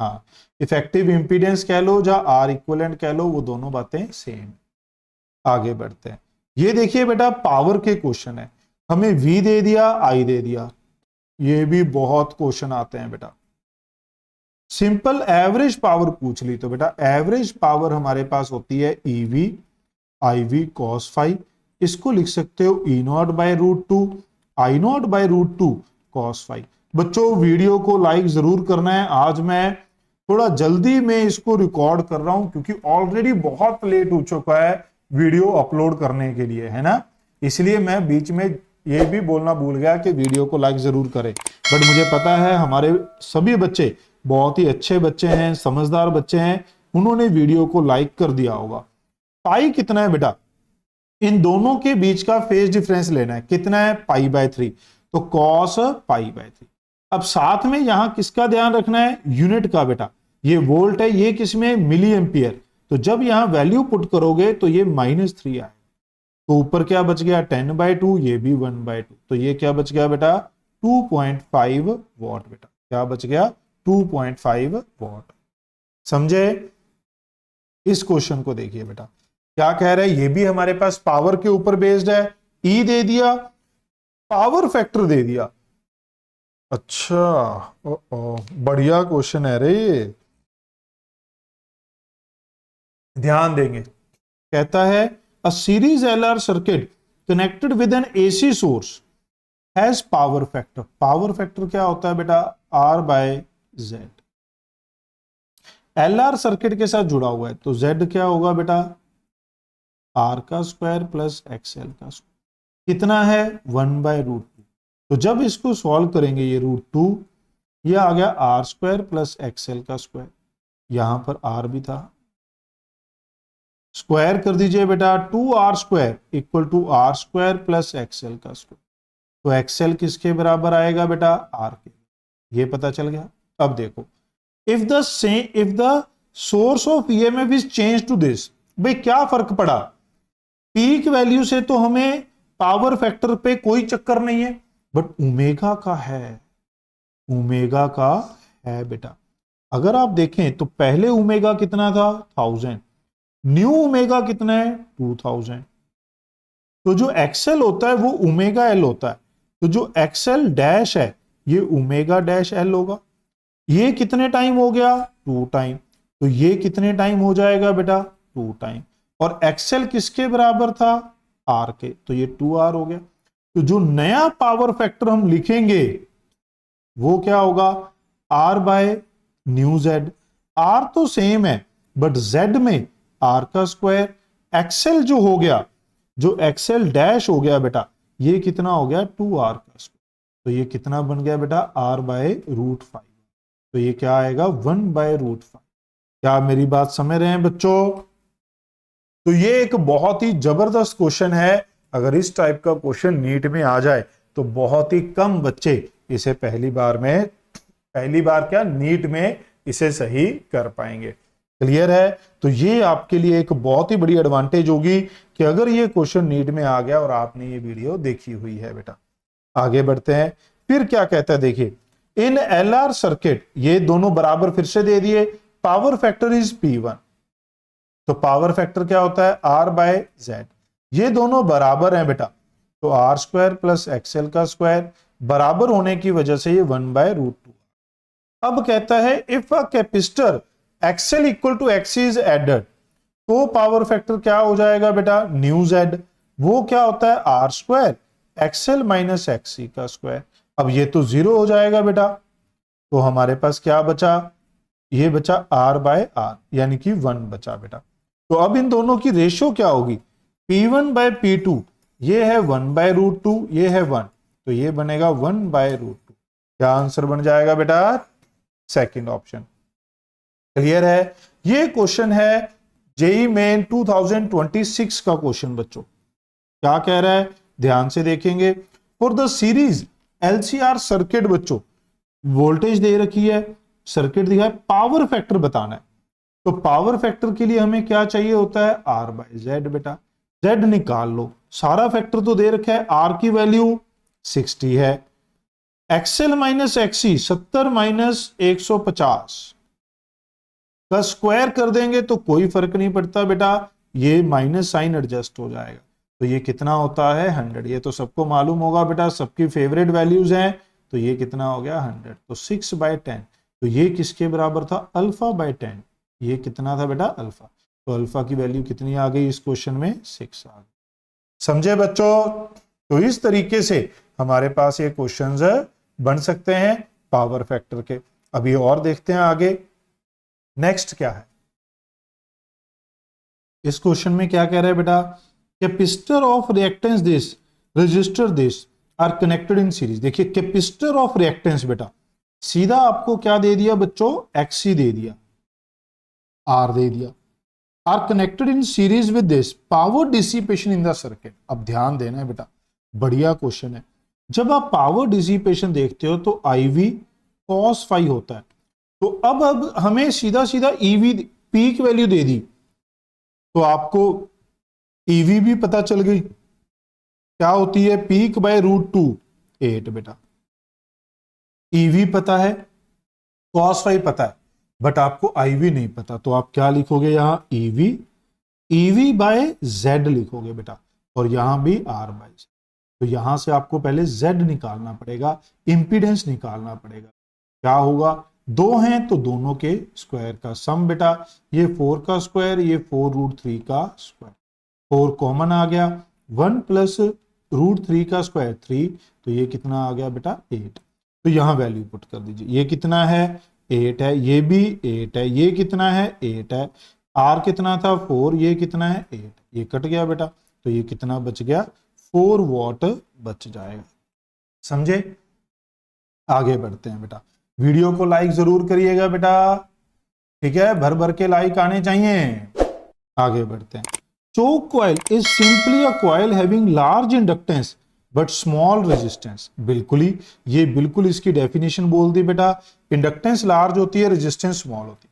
हाँ, इफेक्टिव इंपीडेंस कह लो या आर इक्विवेलेंट कह लो, वो दोनों बातें सेम। आगे बढ़ते हैं। ये देखिए बेटा पावर के क्वेश्चन है, हमें वी दे दिया आई दे दिया, ये भी बहुत क्वेश्चन आते हैं बेटा। सिंपल एवरेज पावर पूछ ली तो बेटा एवरेज पावर हमारे पास होती है ईवी आईवी cos फाई, इसको लिख सकते हो E0/√2 I0/√2 cos फाई। बच्चों वीडियो को लाइक जरूर करना है, आज मैं थोड़ा जल्दी में इसको रिकॉर्ड कर रहा हूं क्योंकि ऑलरेडी बहुत लेट हो चुका है वीडियो अपलोड करने के लिए, है ना, इसलिए मैं बीच में ये भी बोलना भूल गया कि वीडियो को लाइक जरूर करें। बट मुझे पता है हमारे सभी बच्चे बहुत ही अच्छे बच्चे हैं, समझदार बच्चे हैं, उन्होंने वीडियो को लाइक कर दिया होगा। पाई कितना है बेटा, इन दोनों के बीच का फेज डिफरेंस लेना है, कितना है π/3, तो cos π/3। अब साथ में यहां किसका ध्यान रखना है, यूनिट का बेटा, ये वोल्ट है, ये किसमें मिली एम्पियर, तो जब यहां वैल्यू पुट करोगे तो ये -3 आए, तो ऊपर क्या बच गया 10/2, ये भी 1/2, तो ये क्या बच गया बेटा 2.5 वॉट बेटा, क्या बच गया 2.5 वॉट। समझे? इस क्वेश्चन को देखिए बेटा क्या कह रहा है, ये भी हमारे पास पावर के ऊपर बेस्ड है, ई दे दिया, पावर फैक्टर दे दिया। अच्छा बढ़िया क्वेश्चन है रे, ये ध्यान देंगे। कहता है a series LR circuit connected with N AC source has power factor. Power factor क्या होता है बेटा R/Z। एलआर सर्किट के साथ जुड़ा हुआ है तो Z क्या होगा बेटा R² प्लस XL का स्क्वायर, कितना है 1/√2। तो जब इसको सॉल्व करेंगे ये √2, ये आ गया R² प्लस XL का स्क्वायर, यहां पर R भी था, स्क्वायर कर दीजिए बेटा 2R² equal to R² plus XL का स्क्वायर, तो XL किसके बराबर आएगा बेटा R के, ये पता चल गया। अब देखो if the source of EMF is change to this, भाई क्या फर्क पड़ा, पीक वैल्यू से तो हमें पावर फैक्टर पे कोई चक्कर नहीं है, बट ओमेगा का है, ओमेगा का है बेटा। अगर आप देखें तो पहले ओमेगा कितना था 1000, न्यू ओमेगा कितना है 2000। तो जो एक्सएल होता है वो ओमेगा एल होता है, तो जो एक्सएल डैश है ये ओमेगा डैश एल होगा। ये कितने टाइम हो गया 2 टाइम, तो ये कितने टाइम हो जाएगा बेटा 2 टाइम। और एक्सएल किसके बराबर था आर के, तो ये 2r हो गया। तो जो नया पावर फैक्टर हम लिखेंगे वो क्या होगा R by new Z. R तो सेम है बट जेड में आर का स्क्वायर। एक्सएल जो हो गया, जो एक्सएल डैश हो गया बेटा, ये कितना हो गया 2r का स्क्वायर। तो ये कितना बन गया बेटा r बाय रूट 5। तो ये क्या आएगा 1 बाय रूट 5। क्या मेरी बात समझ रहे हैं बच्चों? तो ये एक बहुत ही जबरदस्त क्वेश्चन है। अगर इस टाइप का क्वेश्चन नीट में आ जाए तो बहुत ही कम बच्चे इसे पहली बार क्या नीट में इसे सही कर पाएंगे। क्लियर है? तो ये आपके लिए एक बहुत ही बड़ी एडवांटेज होगी कि अगर ये क्वेश्चन नीट में आ गया और आपने ये वीडियो देखी हुई है बेटा। आगे बढ़ते हैं, फिर क्या कहता है देखिए, इन एलआर सर्किट, ये दोनों बराबर फिर से दे दिए, पावर फैक्टर इज P1। तो पावर फैक्टर क्या होता है R बाय जेड। ये दोनों बराबर हैं बेटा, तो आर स्क्वायर प्लस एक्सएल का स्क्वायर बराबर होने की वजह से ये 1 बाय रूट 2। अब कहता है if a capacitor XL equal to XC is added, तो पावर फैक्टर क्या हो जाएगा बेटा न्यू जेड। वो क्या होता है R square XL minus XC का स्क्वायर। अब ये तो 0 हो जाएगा बेटा, तो हमारे पास क्या बचा, ये बचा R बाय आर, यानी कि 1 बचा बेटा। तो अब इन दोनों की रेशियो क्या होगी P1 बाय P2, ये है 1 बाय रूट 2, ये है 1, तो ये बनेगा 1 बाय रूट 2। क्या आंसर बन जाएगा बेटा सेकंड ऑप्शन। क्लियर है? ये क्वेश्चन है जेई मेन 2026 का क्वेश्चन बच्चों। क्या कह रहा है ध्यान से देखेंगे। For the series LCR circuit बच्चों, वोल्टेज दे रखी है, सर्किट दिखा है, पावर फैक्टर बताना है। तो पावर फैक्टर के लिए हमें क्या चाहिए होता है R बाय जेड बेटा। जेड निकाल लो, सारा फैक्टर तो दे रखा है, R की वैल्यू 60 है, एक्सएल माइनस एक्सी 70 माइनस 150 का स्क्वायर कर देंगे तो कोई फर्क नहीं पड़ता बेटा, ये माइनस साइन एडजस्ट हो जाएगा। तो ये कितना होता है 100। ये तो सबको मालूम होगा बेटा, सबकी फेवरेट वैल्यूज हैं। तो ये कितना हो गया 100। तो 6 बाय 10, तो ये किसके बराबर था अल्फा बाय 10। ये कितना था बेटा अल्फा। तो अल्फा की वैल्यू कितनी आ गई इस क्वेश्चन में 6 आ गई। समझे बच्चों? तो इस तरीके से हमारे पास ये क्वेश्चंस बन सकते हैं पावर फैक्टर के। अभी और देखते हैं आगे नेक्स्ट क्या है। इस क्वेश्चन में क्या कह रहा है बेटा, capacitor of reactance this resistor this are connected in series. देखिए कैपेसिटर ऑफ रिएक्टेंस बेटा, सीधा आपको क्या दे दिया बच्चों एक्सी दे दिया, आर दे दिया, R connected in series with this power dissipation in the circuit. अब ध्यान देना है बेटा, बढ़िया क्वेश्चन है। जब आप पावर डिसिपेशन देखते हो तो IV cos फाई होता है। तो अब हमें सीधा सीधा EV पीक वैल्यू दे दी, तो आपको EV भी पता चल गई क्या होती है, पीक बाय रूट 2 8 बेटा। EV पता है, cos फाई पता है, बट आपको IV नहीं पता, तो आप क्या लिखोगे यहां EV बाय Z लिखोगे बेटा, और यहां भी R बाय Z। तो यहां से आपको पहले Z निकालना पड़ेगा, इंपीडेंस निकालना पड़ेगा। क्या होगा, 2 हैं तो दोनों के स्क्वायर का सम बेटा, ये 4 का स्क्वायर, ये 4 रूट 3 का स्क्वायर, 4 कॉमन आ गया, 1 प्लस रूट 3 का स्क्वायर 3, तो ये कितना आ गया बेटा 8। तो यहां वैल्यू पुट कर दीजिए, ये कितना है 8 है, ये भी 8 है, ये कितना है 8 है, R कितना था 4, ये कितना है 8, ये कट गया बेटा, तो ये कितना बच गया 4 वॉट बच जाएगा। समझे? आगे बढ़ते हैं बेटा, वीडियो को लाइक जरूर करिएगा बेटा, ठीक है, भर भर के लाइक आने चाहिए। आगे बढ़ते हैं। Choke coil is simply a coil having large inductance but small resistance. बिल्कुल ही, ये बिल्कुल इसकी डेफिनेशन बोल दी बेटा, इंडक्टेंस लार्ज होती है, रेजिस्टेंस स्मॉल होती है।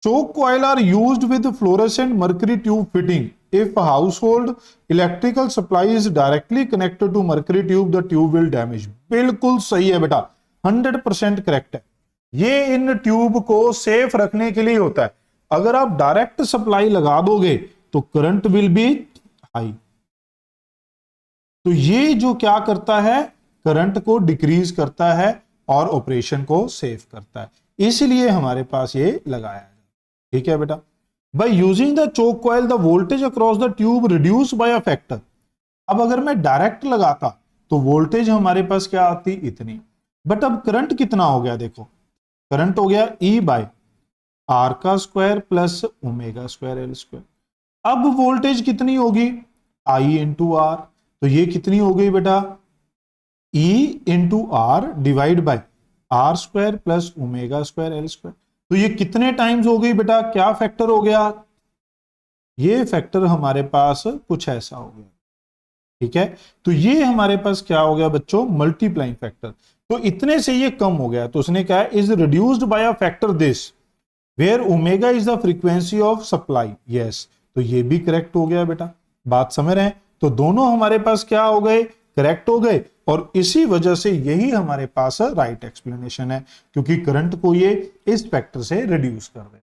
Choke coil are used with fluorescent mercury tube fitting if a household electrical supply is directly connected to mercury tube the tube will damage। बिल्कुल सही है बेटा, 100% करेक्ट है। ये इन ट्यूब को सेफ रखने के लिए होता है। अगर आप डायरेक्ट सप्लाई लगा दोगे तो करंट विल बी हाई। तो ये जो क्या करता है, करंट को डिक्रीज करता है और ऑपरेशन को सेव करता है, इसलिए हमारे पास ये लगाया है। ठीक है बेटा। By using the choke coil the voltage across the tube reduce by a factor. अब अगर मैं डायरेक्ट लगाता तो वोल्टेज हमारे पास क्या आती, इतनी, बट अब करंट कितना हो गया, देखो करंट हो गया E बाय आर का square plus omega square L square. अब वोल्टेज कितनी होगी, I इंटू आर। तो ये कितनी हो गई बेटा, E into R divide by R square plus omega square L square. तो ये कितने टाइम्स हो गई बेटा, क्या फैक्टर हो गया, ये फैक्टर हमारे पास कुछ ऐसा हो गया। ठीक है, तो ये हमारे पास क्या हो गया बच्चों, मल्टीप्लाइंग फैक्टर। तो इतने से ये कम हो गया, तो उसने कहा is reduced by a factor this where omega is the frequency of supply. Yes, तो ये भी करेक्ट हो गया बेटा, बात समझ रहे हैं। तो दोनों हमारे पास क्या हो गए, करेक्ट हो गए, और इसी वजह से यही हमारे पास राइट एक्सप्लेनेशन है, क्योंकि करंट को ये इस फैक्टर से रिड्यूस कर दे।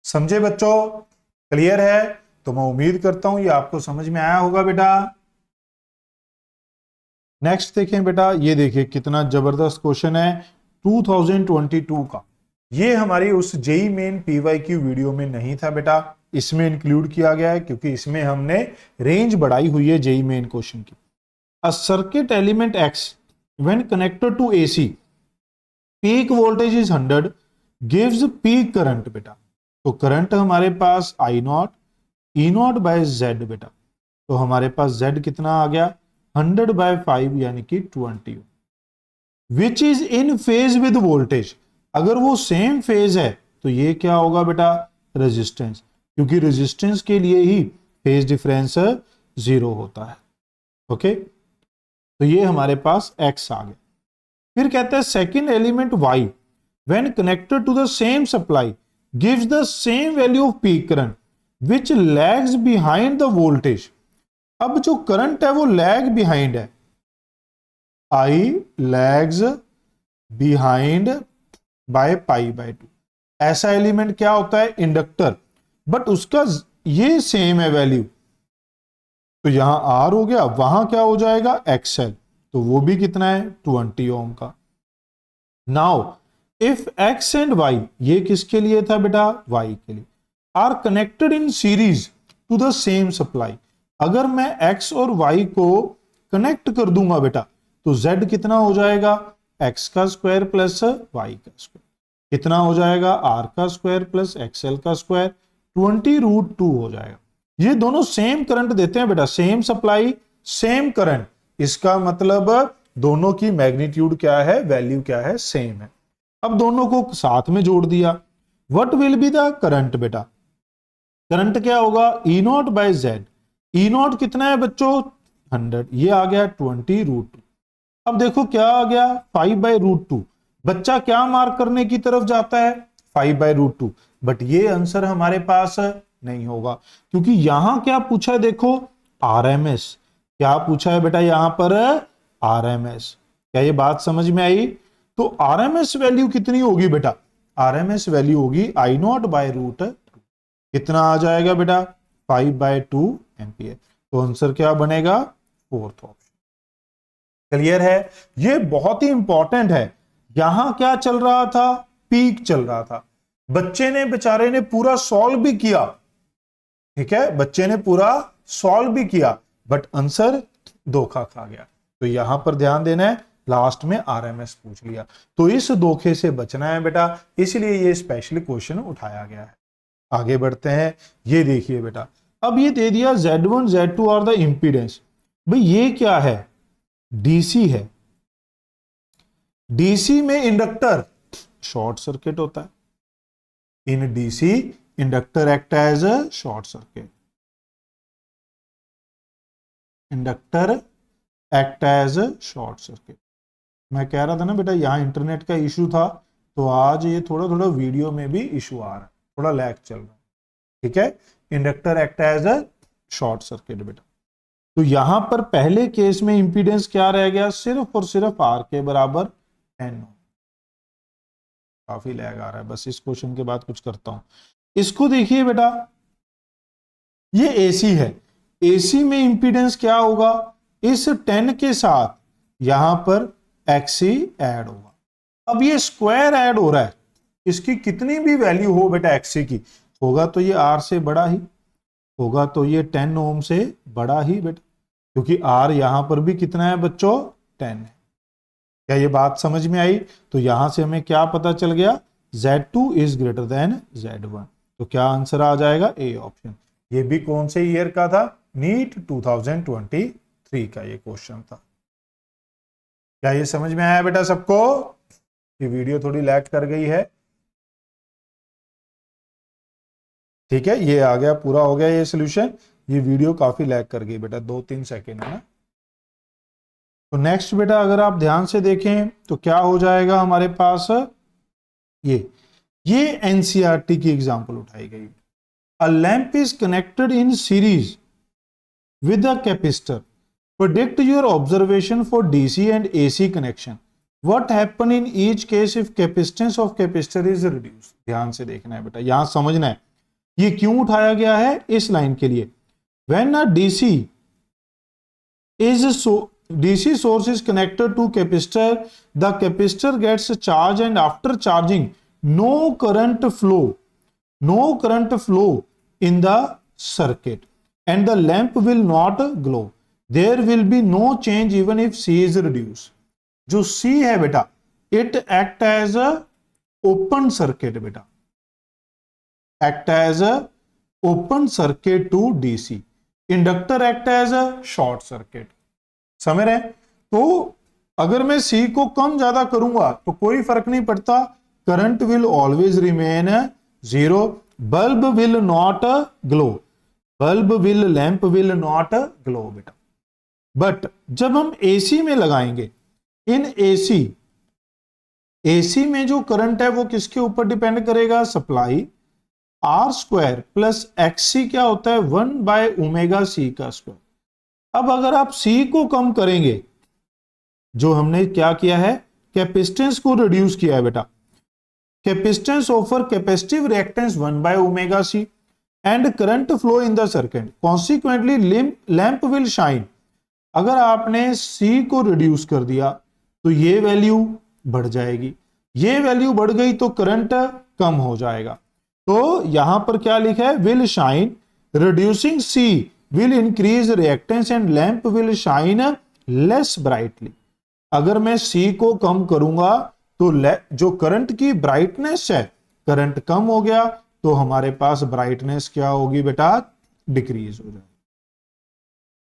समझे बच्चों, क्लियर है? तो मैं उम्मीद करता हूं ये आपको समझ में आया होगा बेटा। नेक्स्ट देखें बेटा, ये देखिए कितना जबरदस्त क्वेश्चन है 2022 का। ये हमारी उस जेई मेन पीवाईक्यू वीडियो में नहीं था बेटा, इसमें इंक्लूड किया गया है क्योंकि इसमें हमने रेंज बढ़ाई हुई है जेई मेन क्वेश्चन की। A circuit element X when connected to AC peak voltage is 100 gives peak current बेटा। तो करंट हमारे पास I naught E naught by Z बेटा। तो हमारे पास जेड कितना आ गया 100 बाय 5 यानी कि 20, which is in phase with voltage. अगर वो सेम फेज है तो ये क्या होगा बेटा, रेजिस्टेंस, क्योंकि रेजिस्टेंस के लिए ही फेज डिफरेंस 0 होता है। ओके, तो ये हमारे पास x आ गया। फिर कहते हैं second element y when connected to the same supply gives the same value of peak current which lags behind the voltage. अब जो करंट है वो लैग बिहाइंड है, I lags behind by pi by 2। ऐसा एलिमेंट क्या होता है, inductor, but उसका ये सेम है वैल्यू, तो यहां R हो गया, वहां क्या हो जाएगा XL, तो वो भी कितना है 20 ओम का। Now if X and Y, ये किसके लिए था बेटा, Y के लिए, are connected in series to the same supply. अगर मैं X और Y को कनेक्ट कर दूंगा बेटा तो Z कितना हो जाएगा, X का स्क्वायर प्लस Y का स्क्वायर, कितना हो जाएगा R का स्क्वायर प्लस XL का स्क्वायर, 20√2 हो जाएगा। ये दोनों सेम करंट देते हैं बेटा, सेम सप्लाई सेम करंट, इसका मतलब दोनों की मैग्नीट्यूड क्या है, वैल्यू क्या है, सेम है। अब दोनों को साथ में जोड़ दिया, what will be the current बेटा, करंट क्या होगा E naught by Z. E naught कितना है बच्चों 100, ये आ गया 20√2। अब देखो क्या आ गया 5/√2। बच्चा क्या मार्क करने की तरफ जाता है 5/√2, बट ये आंसर हमारे पास नहीं होगा, क्योंकि यहां क्या पूछा है, देखो RMS, क्या पूछा है बेटा यहां पर RMS। क्या ये बात समझ में आई? तो RMS वैल्यू कितनी होगी बेटा, RMS वैल्यू होगी I नॉट बाय √2, कितना आ जाएगा बेटा 5/2 एम्पियर। तो आंसर क्या बनेगा, फोर्थ ऑप्शन। क्लियर है? ये बहुत ही इंपॉर्टेंट है। यहां क्या चल रहा था, पीक चल रहा था, बच्चे ने बेचारे ने पूरा सॉल्व भी किया, ठीक है, बच्चे ने पूरा सॉल्व भी किया, बट आंसर धोखा खा गया। तो यहां पर ध्यान देना है, लास्ट में RMS पूछ लिया, तो इस धोखे से बचना है बेटा, इसलिए ये स्पेशल क्वेश्चन उठाया गया है। आगे बढ़ते हैं, ये देखिए बेटा, अब ये दे दिया Z1 Z2 और द इंपीडेंस। भाई ये क्या है, DC है, DC में इंडक्टर शॉर्ट सर्किट होता है, in DC inductor act as a short circuit, inductor act as a short circuit. मैं कह रहा था ना बेटा यहां इंटरनेट का इशू था, तो आज ये थोड़ा थोड़ा वीडियो में भी इशू आ रहा है, थोड़ा लैग चल रहा है, ठीक है। Inductor act as a short circuit बेटा। तो यहां पर पहले केस में इंपीडेंस क्या रह गया, सिर्फ और सिर्फ R के बराबर 10 ओम। काफी लैग आ रहा है, बस इस क्वेश्चन के बाद कुछ करता हूं। इसको देखिए बेटा, ये एसी है, एसी में इंपीडेंस क्या होगा, इस 10 के साथ यहां पर एक्सी ऐड होगा। अब ये स्क्वायर ऐड हो रहा है, इसकी कितनी भी वैल्यू हो बेटा एक्सी की, होगा तो ये आर से बड़ा ही होगा, तो ये 10 ओम से बड़ा ही बेटा, क्योंकि आर यहां पर भी कितना है बच्चों, 10 है। क्या ये बात समझ में आई? तो यहां से हमें क्या पता चल गया, Z2 is greater than Z1। तो क्या आंसर आ जाएगा, ए ऑप्शन। ये भी कौन से ईयर का था, नीट 2023 का ये क्वेश्चन था। क्या ये समझ में आया बेटा सबको? ये वीडियो थोड़ी लैग कर गई है, ठीक है, ये आ गया, पूरा हो गया ये सोल्यूशन। ये वीडियो काफी लैग कर गई बेटा, 2-3 सेकेंड है ना। तो नेक्स्ट बेटा अगर आप ध्यान से देखें तो क्या हो जाएगा हमारे पास, ये एनसीईआरटी की एग्जांपल उठाई गई। A lamp is connected in series with a capacitor, predict your observation for DC and AC connection, what happen in each case if capacitance of capacitor is reduced। ध्यान से देखना है बेटा, यहां समझना है ये क्यों उठाया गया है, इस लाइन के लिए। when a DC source is connected to capacitor, the capacitor gets charged and after charging no current flow in the circuit and the lamp will not glow, there will be no change even if C is reduced। जो C है बेटा, it act as a open circuit बेटा, act as a open circuit to DC, inductor act as a short circuit। समझ रहे हैं? तो अगर मैं C को कम ज्यादा करूंगा तो कोई फर्क नहीं पड़ता, current will always remain 0, bulb will not glow, lamp will not glow बेटा। बट जब हम एसी में लगाएंगे, इन एसी में जो करंट है वो किसके ऊपर डिपेंड करेगा, सप्लाई R² प्लस XC क्या होता है, 1/ω/C का स्क्वायर। अब अगर आप C को कम करेंगे, जो हमने क्या किया है, कैपेसिटेंस को रिड्यूस किया है बेटा, capacitance offer capacitive reactance 1/ω/C and current flow in the circuit, consequently lamp will shine. अगर आपने C को रिड्यूस कर दिया तो ये वैल्यू बढ़ जाएगी, ये वैल्यू बढ़ गई तो करंट कम हो जाएगा। तो यहां पर क्या लिखा है, will shine, reducing C will increase reactance and lamp will shine less brightly. अगर मैं C को कम करूंगा तो जो करंट की ब्राइटनेस है, करंट कम हो गया तो हमारे पास ब्राइटनेस क्या होगी बेटा, डिक्रीज हो जाएगी।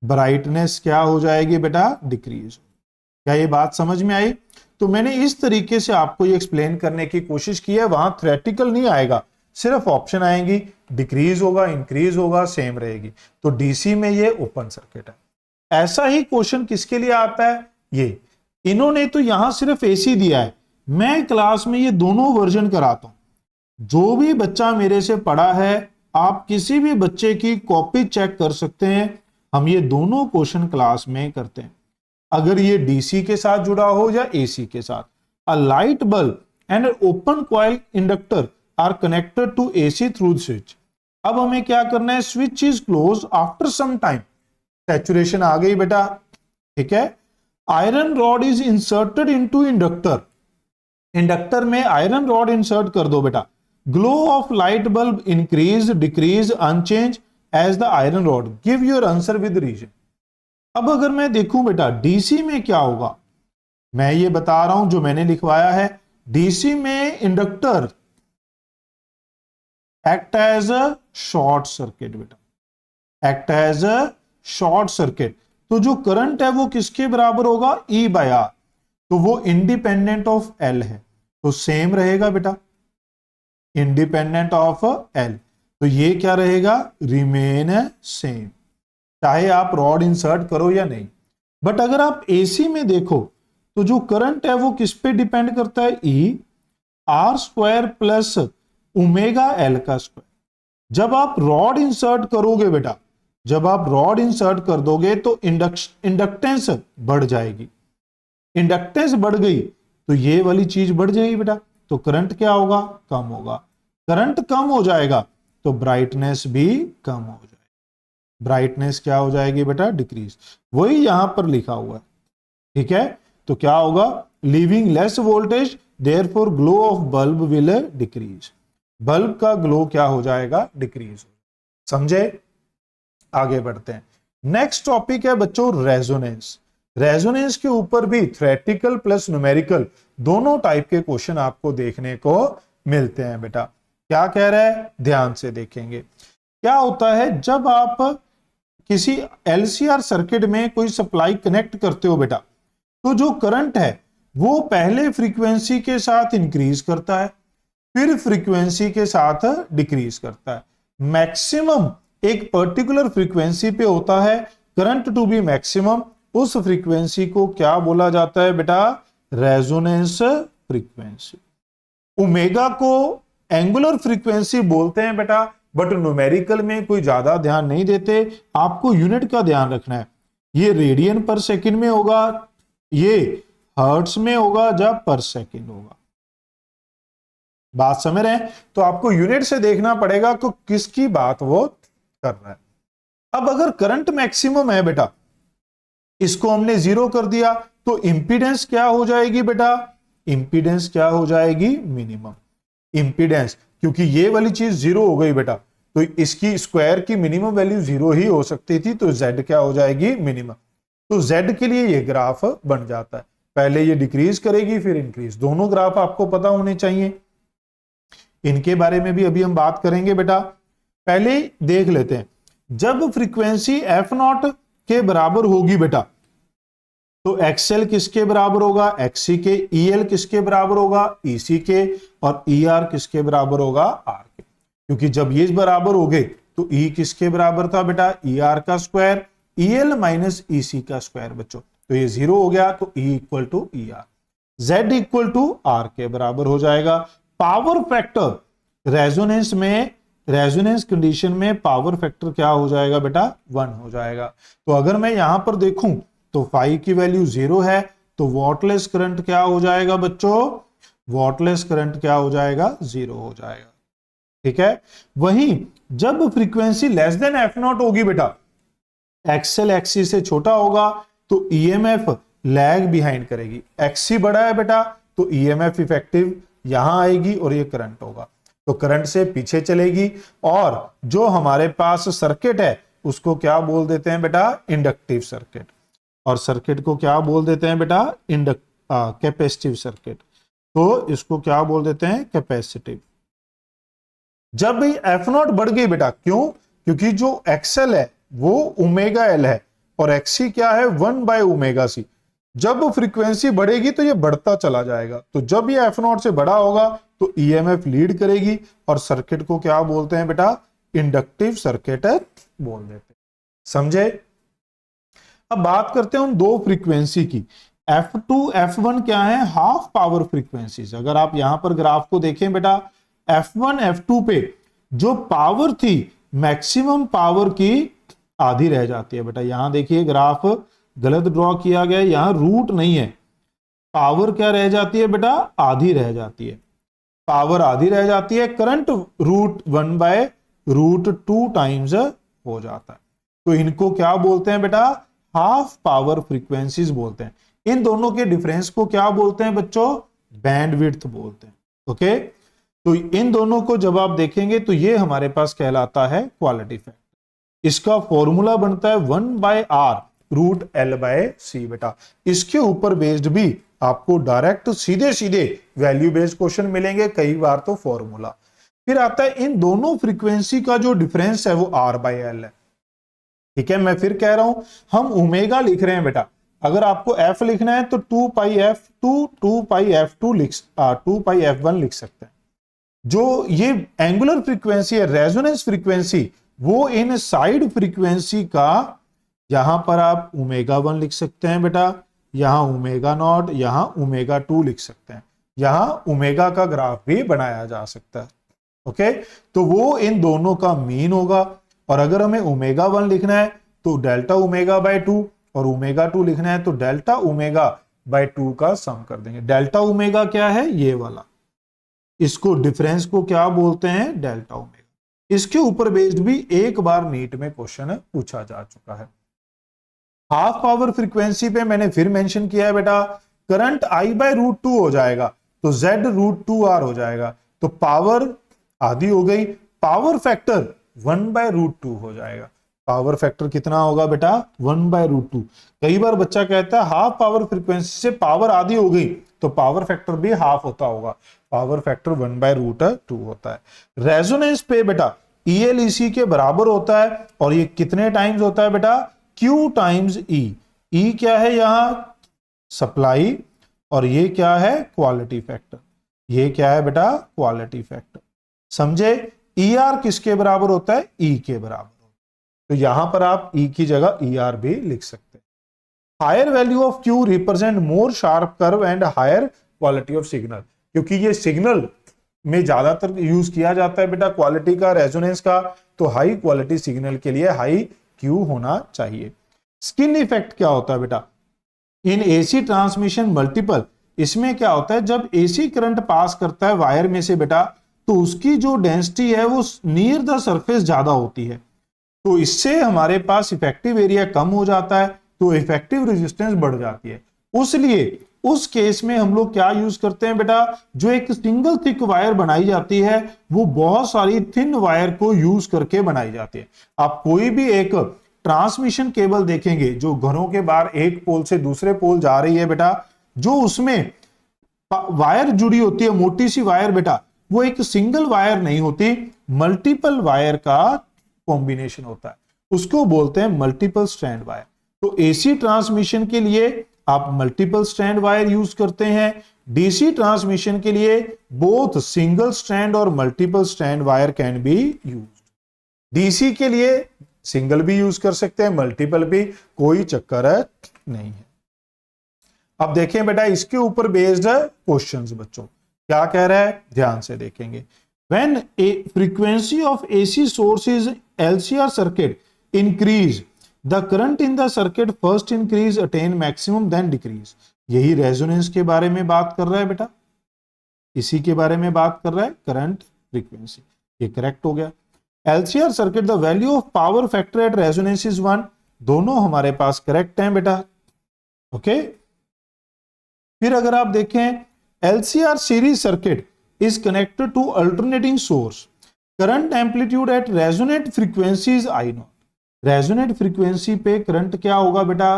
ब्राइटनेस क्या हो जाएगी बेटा, डिक्रीज। क्या ये बात समझ में आई? तो मैंने इस तरीके से आपको ये एक्सप्लेन करने की कोशिश की है, वहां थ्योरेटिकल नहीं आएगा, सिर्फ ऑप्शन आएंगी, डिक्रीज होगा, इंक्रीज होगा, सेम रहेगी। तो डीसी में ये ओपन सर्किट है। ऐसा ही क्वेश्चन किसके लिए आता है, ये इन्होंने तो यहां सिर्फ एसी दिया है, मैं क्लास में ये दोनों वर्जन कराता हूं। जो भी बच्चा मेरे से पढ़ा है, आप किसी भी बच्चे की कॉपी चेक कर सकते हैं, हम ये दोनों क्वेश्चन क्लास में करते हैं। अगर ये डीसी के साथ जुड़ा हो या एसी के साथ। A light bulb and open coil inductor are connected to AC through switch. अब हमें क्या करना है, switch is close after some time, saturation आ गई बेटा, ठीक है। Iron rod is inserted into inductor, inductor में आयरन रॉड इंसर्ट कर दो बेटा। Glow of light bulb increase, decrease, unchange as the iron rod, give your answer with reason. अब अगर मैं देखूं बेटा डीसी में क्या होगा, मैं ये बता रहा हूं जो मैंने लिखवाया है। डीसी में inductor act as a short circuit बेटा, act as a short circuit. तो जो करंट है वो किसके बराबर होगा, E/R, तो वो इंडिपेंडेंट ऑफ L है, तो सेम रहेगा बेटा, इंडिपेंडेंट ऑफ L। तो ये क्या रहेगा, रिमेन सेम, चाहे आप रॉड इंसर्ट करो या नहीं। बट अगर आप एसी में देखो तो जो करंट है वो किस पे डिपेंड करता है, E/R² प्लस ω/L का स्क्वायर। जब आप रॉड इंसर्ट करोगे बेटा, जब आप रॉड इंसर्ट कर दोगे तो इंडक्टेंस बढ़ जाएगी, इंडक्टेंस बढ़ गई तो ये वाली चीज बढ़ जाएगी बेटा, तो करंट क्या होगा, कम होगा। करंट कम हो जाएगा तो ब्राइटनेस भी कम हो जाएगी। ब्राइटनेस क्या हो जाएगी बेटा, डिक्रीज। वही यहां पर लिखा हुआ है, ठीक है। तो क्या होगा, leaving less voltage, therefore glow of bulb will decrease. Bulb का ग्लो क्या हो जाएगा, डिक्रीज। समझे, आगे बढ़ते हैं। नेक्स्ट टॉपिक है बच्चों रेजोनेंस। रेजोनेंस के ऊपर भी थ्योरेटिकल प्लस न्यूमेरिकल दोनों टाइप के क्वेश्चन आपको देखने को मिलते हैं बेटा। क्या कह रहा है, ध्यान से देखेंगे। क्या होता है, जब आप किसी एलसीआर सर्किट में कोई सप्लाई कनेक्ट करते हो बेटा, तो जो करंट है वो पहले फ्रीक्वेंसी के साथ इंक्रीज करता है, फिर फ्रीक्वेंसी के साथ डिक्रीज करता है। मैक्सिमम एक पर्टिकुलर फ्रीक्वेंसी पे होता है करंट टू बी मैक्सिमम। उस फ्रीक्वेंसी को क्या बोला जाता है बेटा, रेजोनेंस फ्रीक्वेंसी। ओमेगा को एंगुलर फ्रीक्वेंसी बोलते हैं बेटा, बट न्यूमेरिकल में कोई ज्यादा ध्यान नहीं देते। आपको यूनिट का ध्यान रखना है, ये रेडियन पर सेकंड में होगा, ये हर्ट्ज में होगा, जब पर सेकंड होगा। बात समझ रहे हैं, तो आपको यूनिट से देखना पड़ेगा कि किसकी बात वो कर रहा है। अब अगर करंट मैक्सिमम है बेटा, इसको हमने 0 कर दिया, तो इंपीडेंस क्या हो जाएगी बेटा, इंपीडेंस क्या हो जाएगी, मिनिमम इंपीडेंस। क्योंकि ये वाली चीज 0 हो गई बेटा, तो इसकी स्क्वायर की मिनिमम वैल्यू 0 ही हो सकती थी, तो Z क्या हो जाएगी, मिनिमम। तो Z के लिए ये ग्राफ बन जाता है, पहले ये डिक्रीज करेगी फिर इंक्रीज। दोनों ग्राफ आपको पता होने चाहिए, इनके बारे में भी अभी हम बात करेंगे बेटा। पहले देख लेते हैं, जब फ्रीक्वेंसी f0 के बराबर होगी बेटा, तो XL किसके बराबर होगा, XC के। EL किसके बराबर होगा, EC के। और ER किसके बराबर होगा, R के। क्योंकि जब ये बराबर हो गए तो E किसके बराबर था बेटा, ER का स्क्वायर, EL माइनस EC का स्क्वायर बच्चों। तो ये 0 हो गया, तो E equal to ER, Z equal to R के बराबर हो जाएगा। पावर फैक्टर रेजोनेंस में, रेजोनेंस कंडीशन में पावर फैक्टर क्या हो जाएगा बेटा, 1 हो जाएगा। तो अगर मैं यहां पर देखूं तो फाई की वैल्यू 0 है, तो वॉटलेस करंट क्या हो जाएगा बच्चों, वॉटलेस करंट क्या हो जाएगा, 0 हो जाएगा। ठीक है। वहीं जब फ्रीक्वेंसी लेस देन f0 होगी बेटा, XL XC से छोटा होगा, तो EMF लैग बिहाइंड करेगी। XC बड़ा है बेटा, तो EMF इफेक्टिव यहां आएगी और ये करंट होगा, तो करंट से पीछे चलेगी। और जो हमारे पास सर्किट है उसको क्या बोल देते हैं बेटा, इंडक्टिव सर्किट। और सर्किट को क्या बोल देते हैं बेटा, कैपेसिटिव सर्किट। तो इसको क्या बोल देते हैं, कैपेसिटिव। जब भी f0 बढ़ गई बेटा, क्यों, क्योंकि जो XL है वो ओमेगा L है और XC क्या है, 1/ωc। जब फ्रीक्वेंसी बढ़ेगी तो ये बढ़ता चला जाएगा, तो जब ये f0 से बड़ा होगा तो EMF लीड करेगी और सर्किट को क्या बोलते हैं बेटा, इंडक्टिव सर्किट बोल देते हैं। समझे। अब बात करते हैं उन दो फ्रीक्वेंसी की। F2 F1 क्या है, हाफ पावर फ्रीक्वेंसीज। अगर आप यहां पर ग्राफ को देखें बेटा, F1 F2 पे जो पावर थी मैक्सिमम पावर की आधी रह जाती है बेटा। यहां देखिए ग्राफ गलत ड्रॉ किया गया है, यहां रूट नहीं है, पावर क्या रह जाती है बेटा, आधी रह जाती है। पावर आधी रह जाती है, करंट √1/√2 टाइम्स हो जाता है। तो इनको क्या बोलते हैं बेटा, हाफ पावर फ्रीक्वेंसीज बोलते हैं। इन दोनों के डिफरेंस को क्या बोलते हैं बच्चों, बैंडविड्थ बोलते हैं। ओके, तो इन दोनों को जब आप देखेंगे तो ये हमारे पास कहलाता है क्वालिटी फैक्टर। इसका फॉर्मूला बनता है 1/R√L/C बेटा। इसके ऊपर बेस्ड भी आपको डायरेक्ट सीधे सीधे वैल्यू बेस्ड क्वेश्चन मिलेंगे, कई बार तो फॉर्मूला। फिर आता है इन दोनों फ्रीक्वेंसी का जो डिफरेंस है वो R/L है। ठीक है, मैं फिर कह रहा हूं, हम ओमेगा लिख रहे हैं बेटा, अगर आपको f लिखना है तो 2πf2 2πf1 लिख सकते हैं। जो ये एंगुलर फ्रीक्वेंसी है, रेजोनेंस फ्रीक्वेंसी, वो इन साइड फ्रीक्वेंसी का, यहां पर आप ω1 लिख सकते हैं बेटा, यहां ω0, यहां ω2 लिख सकते हैं, यहां ओमेगा का ग्राफ भी बनाया जा सकता है। ओके, तो वो इन दोनों का मीन होगा। और अगर हमें ω1 लिखना है तो Δω/2 और ω2 लिखना है तो Δω/2 का सम कर देंगे। Δω क्या है, ये वाला, इसको डिफरेंस को क्या बोलते हैं, डेल्टा ओमेगा। इसके ऊपर बेस्ड भी एक बार नीट में क्वेश्चन पूछा जा चुका है। हाफ पावर फ्रीक्वेंसी पे मैंने फिर मेंशन किया है बेटा, करंट I बाय रूट 2 हो जाएगा तो Z रूट 2R हो जाएगा, तो पावर आधी हो गई, पावर फैक्टर 1 बाय रूट 2 हो जाएगा। पावर फैक्टर कितना होगा बेटा, 1 बाय रूट 2। कई बार बच्चा कहता है हाफ पावर फ्रीक्वेंसी से पावर आधी हो गई तो पावर फैक्टर भी हाफ होता होगा, पावर फैक्टर 1 बाय रूट 2 होता है। रेजोनेंस पे बेटा EL/EC के बराबर होता है, और ये कितने टाइम्स होता है बेटा, Q टाइम्स E। E क्या है यहां, सप्लाई, और ये क्या है, क्वालिटी फैक्टर। ये क्या है बेटा, क्वालिटी फैक्टर। समझे, ER किसके बराबर होता है, E के बराबर। तो यहां पर आप E की जगह ER भी लिख सकते हैं। Higher value of Q represent more sharp curve and higher quality of signal, क्योंकि ये सिग्नल में ज्यादातर यूज किया जाता है बेटा क्वालिटी का, रेजोनेंस का, तो हाई क्वालिटी सिग्नल के लिए हाई Q होना चाहिए। स्किन इफेक्ट क्या होता है बेटा, इन AC ट्रांसमिशन मल्टीपल, इसमें क्या होता है, जब AC करंट पास करता है वायर में से बेटा, तो उसकी जो डेंसिटी है वो नियर द सरफेस ज्यादा होती है, तो इससे हमारे पास इफेक्टिव एरिया कम हो जाता है, तो इफेक्टिव रेजिस्टेंस बढ़ जाती है। उसलिए उस केस में हम लोग क्या यूज करते हैं बेटा, जो एक सिंगल थिक वायर बनाई जाती है वो बहुत सारी थिन वायर को यूज करके बनाई जाती है। आप कोई भी एक ट्रांसमिशन केबल देखेंगे जो घरों के बाहर एक पोल से दूसरे पोल जा रही है बेटा, जो उसमें वायर जुड़ी होती है, मोटी सी वायर बेटा, वो एक सिंगल वायर नहीं होती, मल्टीपल वायर का कॉम्बिनेशन होता है, उसको बोलते हैं मल्टीपल स्ट्रैंड वायर। तो AC ट्रांसमिशन के लिए आप मल्टीपल स्ट्रैंड वायर यूज करते हैं, DC ट्रांसमिशन के लिए बोथ सिंगल स्ट्रैंड और multiple strand wire can be used. DC के लिए सिंगल भी यूज कर सकते हैं, मल्टीपल भी, कोई चक्कर नहीं है। अब देखें बेटा इसके ऊपर बेस्ड क्वेश्चंस, बच्चों क्या कह रहा है, ध्यान से देखेंगे। When a frequency of AC source is LCR circuit increase, the current in the circuit first increase attain maximum then decrease। यही रेजोनेंस के बारे में बात कर रहा है बेटा, इसी के बारे में बात कर रहा है, करंट फ्रीक्वेंसी, ये करेक्ट हो गया। LCR circuit, the value of power factor at resonance is 1, दोनों हमारे पास करेक्ट हैं बेटा, ओके। फिर अगर आप देखें LCR series circuit is connected to alternating source, current amplitude at resonant frequency is I0। Resonant frequency पे करंट क्या होगा बेटा,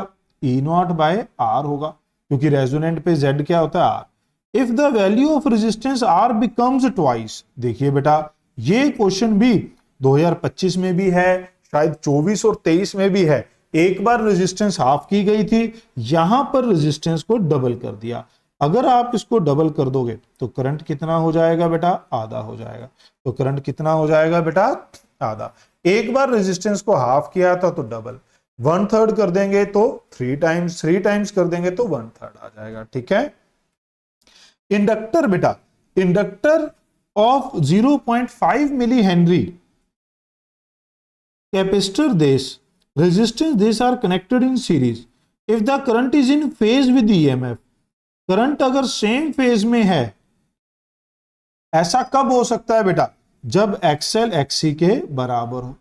E0 बाय R होगा, क्योंकि रेजोनेंट पे Z क्या होता है, R। If the value of resistance R becomes twice, देखिए बेटा ये क्वेश्चन भी 2025 में भी है, शायद 24 और 23 में भी है। एक बार रेजिस्टेंस हाफ की गई थी, यहां पर रेजिस्टेंस को डबल कर दिया। अगर आप इसको डबल कर दोगे तो करंट कितना हो जाएगा बेटा, आधा हो जाएगा। तो करंट कितना हो जाएगा बेटा, आधा। एक बार रेजिस्टेंस को हाफ किया था तो डबल, 1/3 कर देंगे तो 3 टाइम्स, 3 टाइम्स कर देंगे तो 1/3 आ जाएगा, ठीक है। इंडक्टर बेटा, inductor of 0.5 milli henry capacitor this resistance this are connected in series, if the current is in phase with EMF, current अगर सेम फेज में है, ऐसा कब हो सकता है बेटा, जब XL XC के बराबर हो,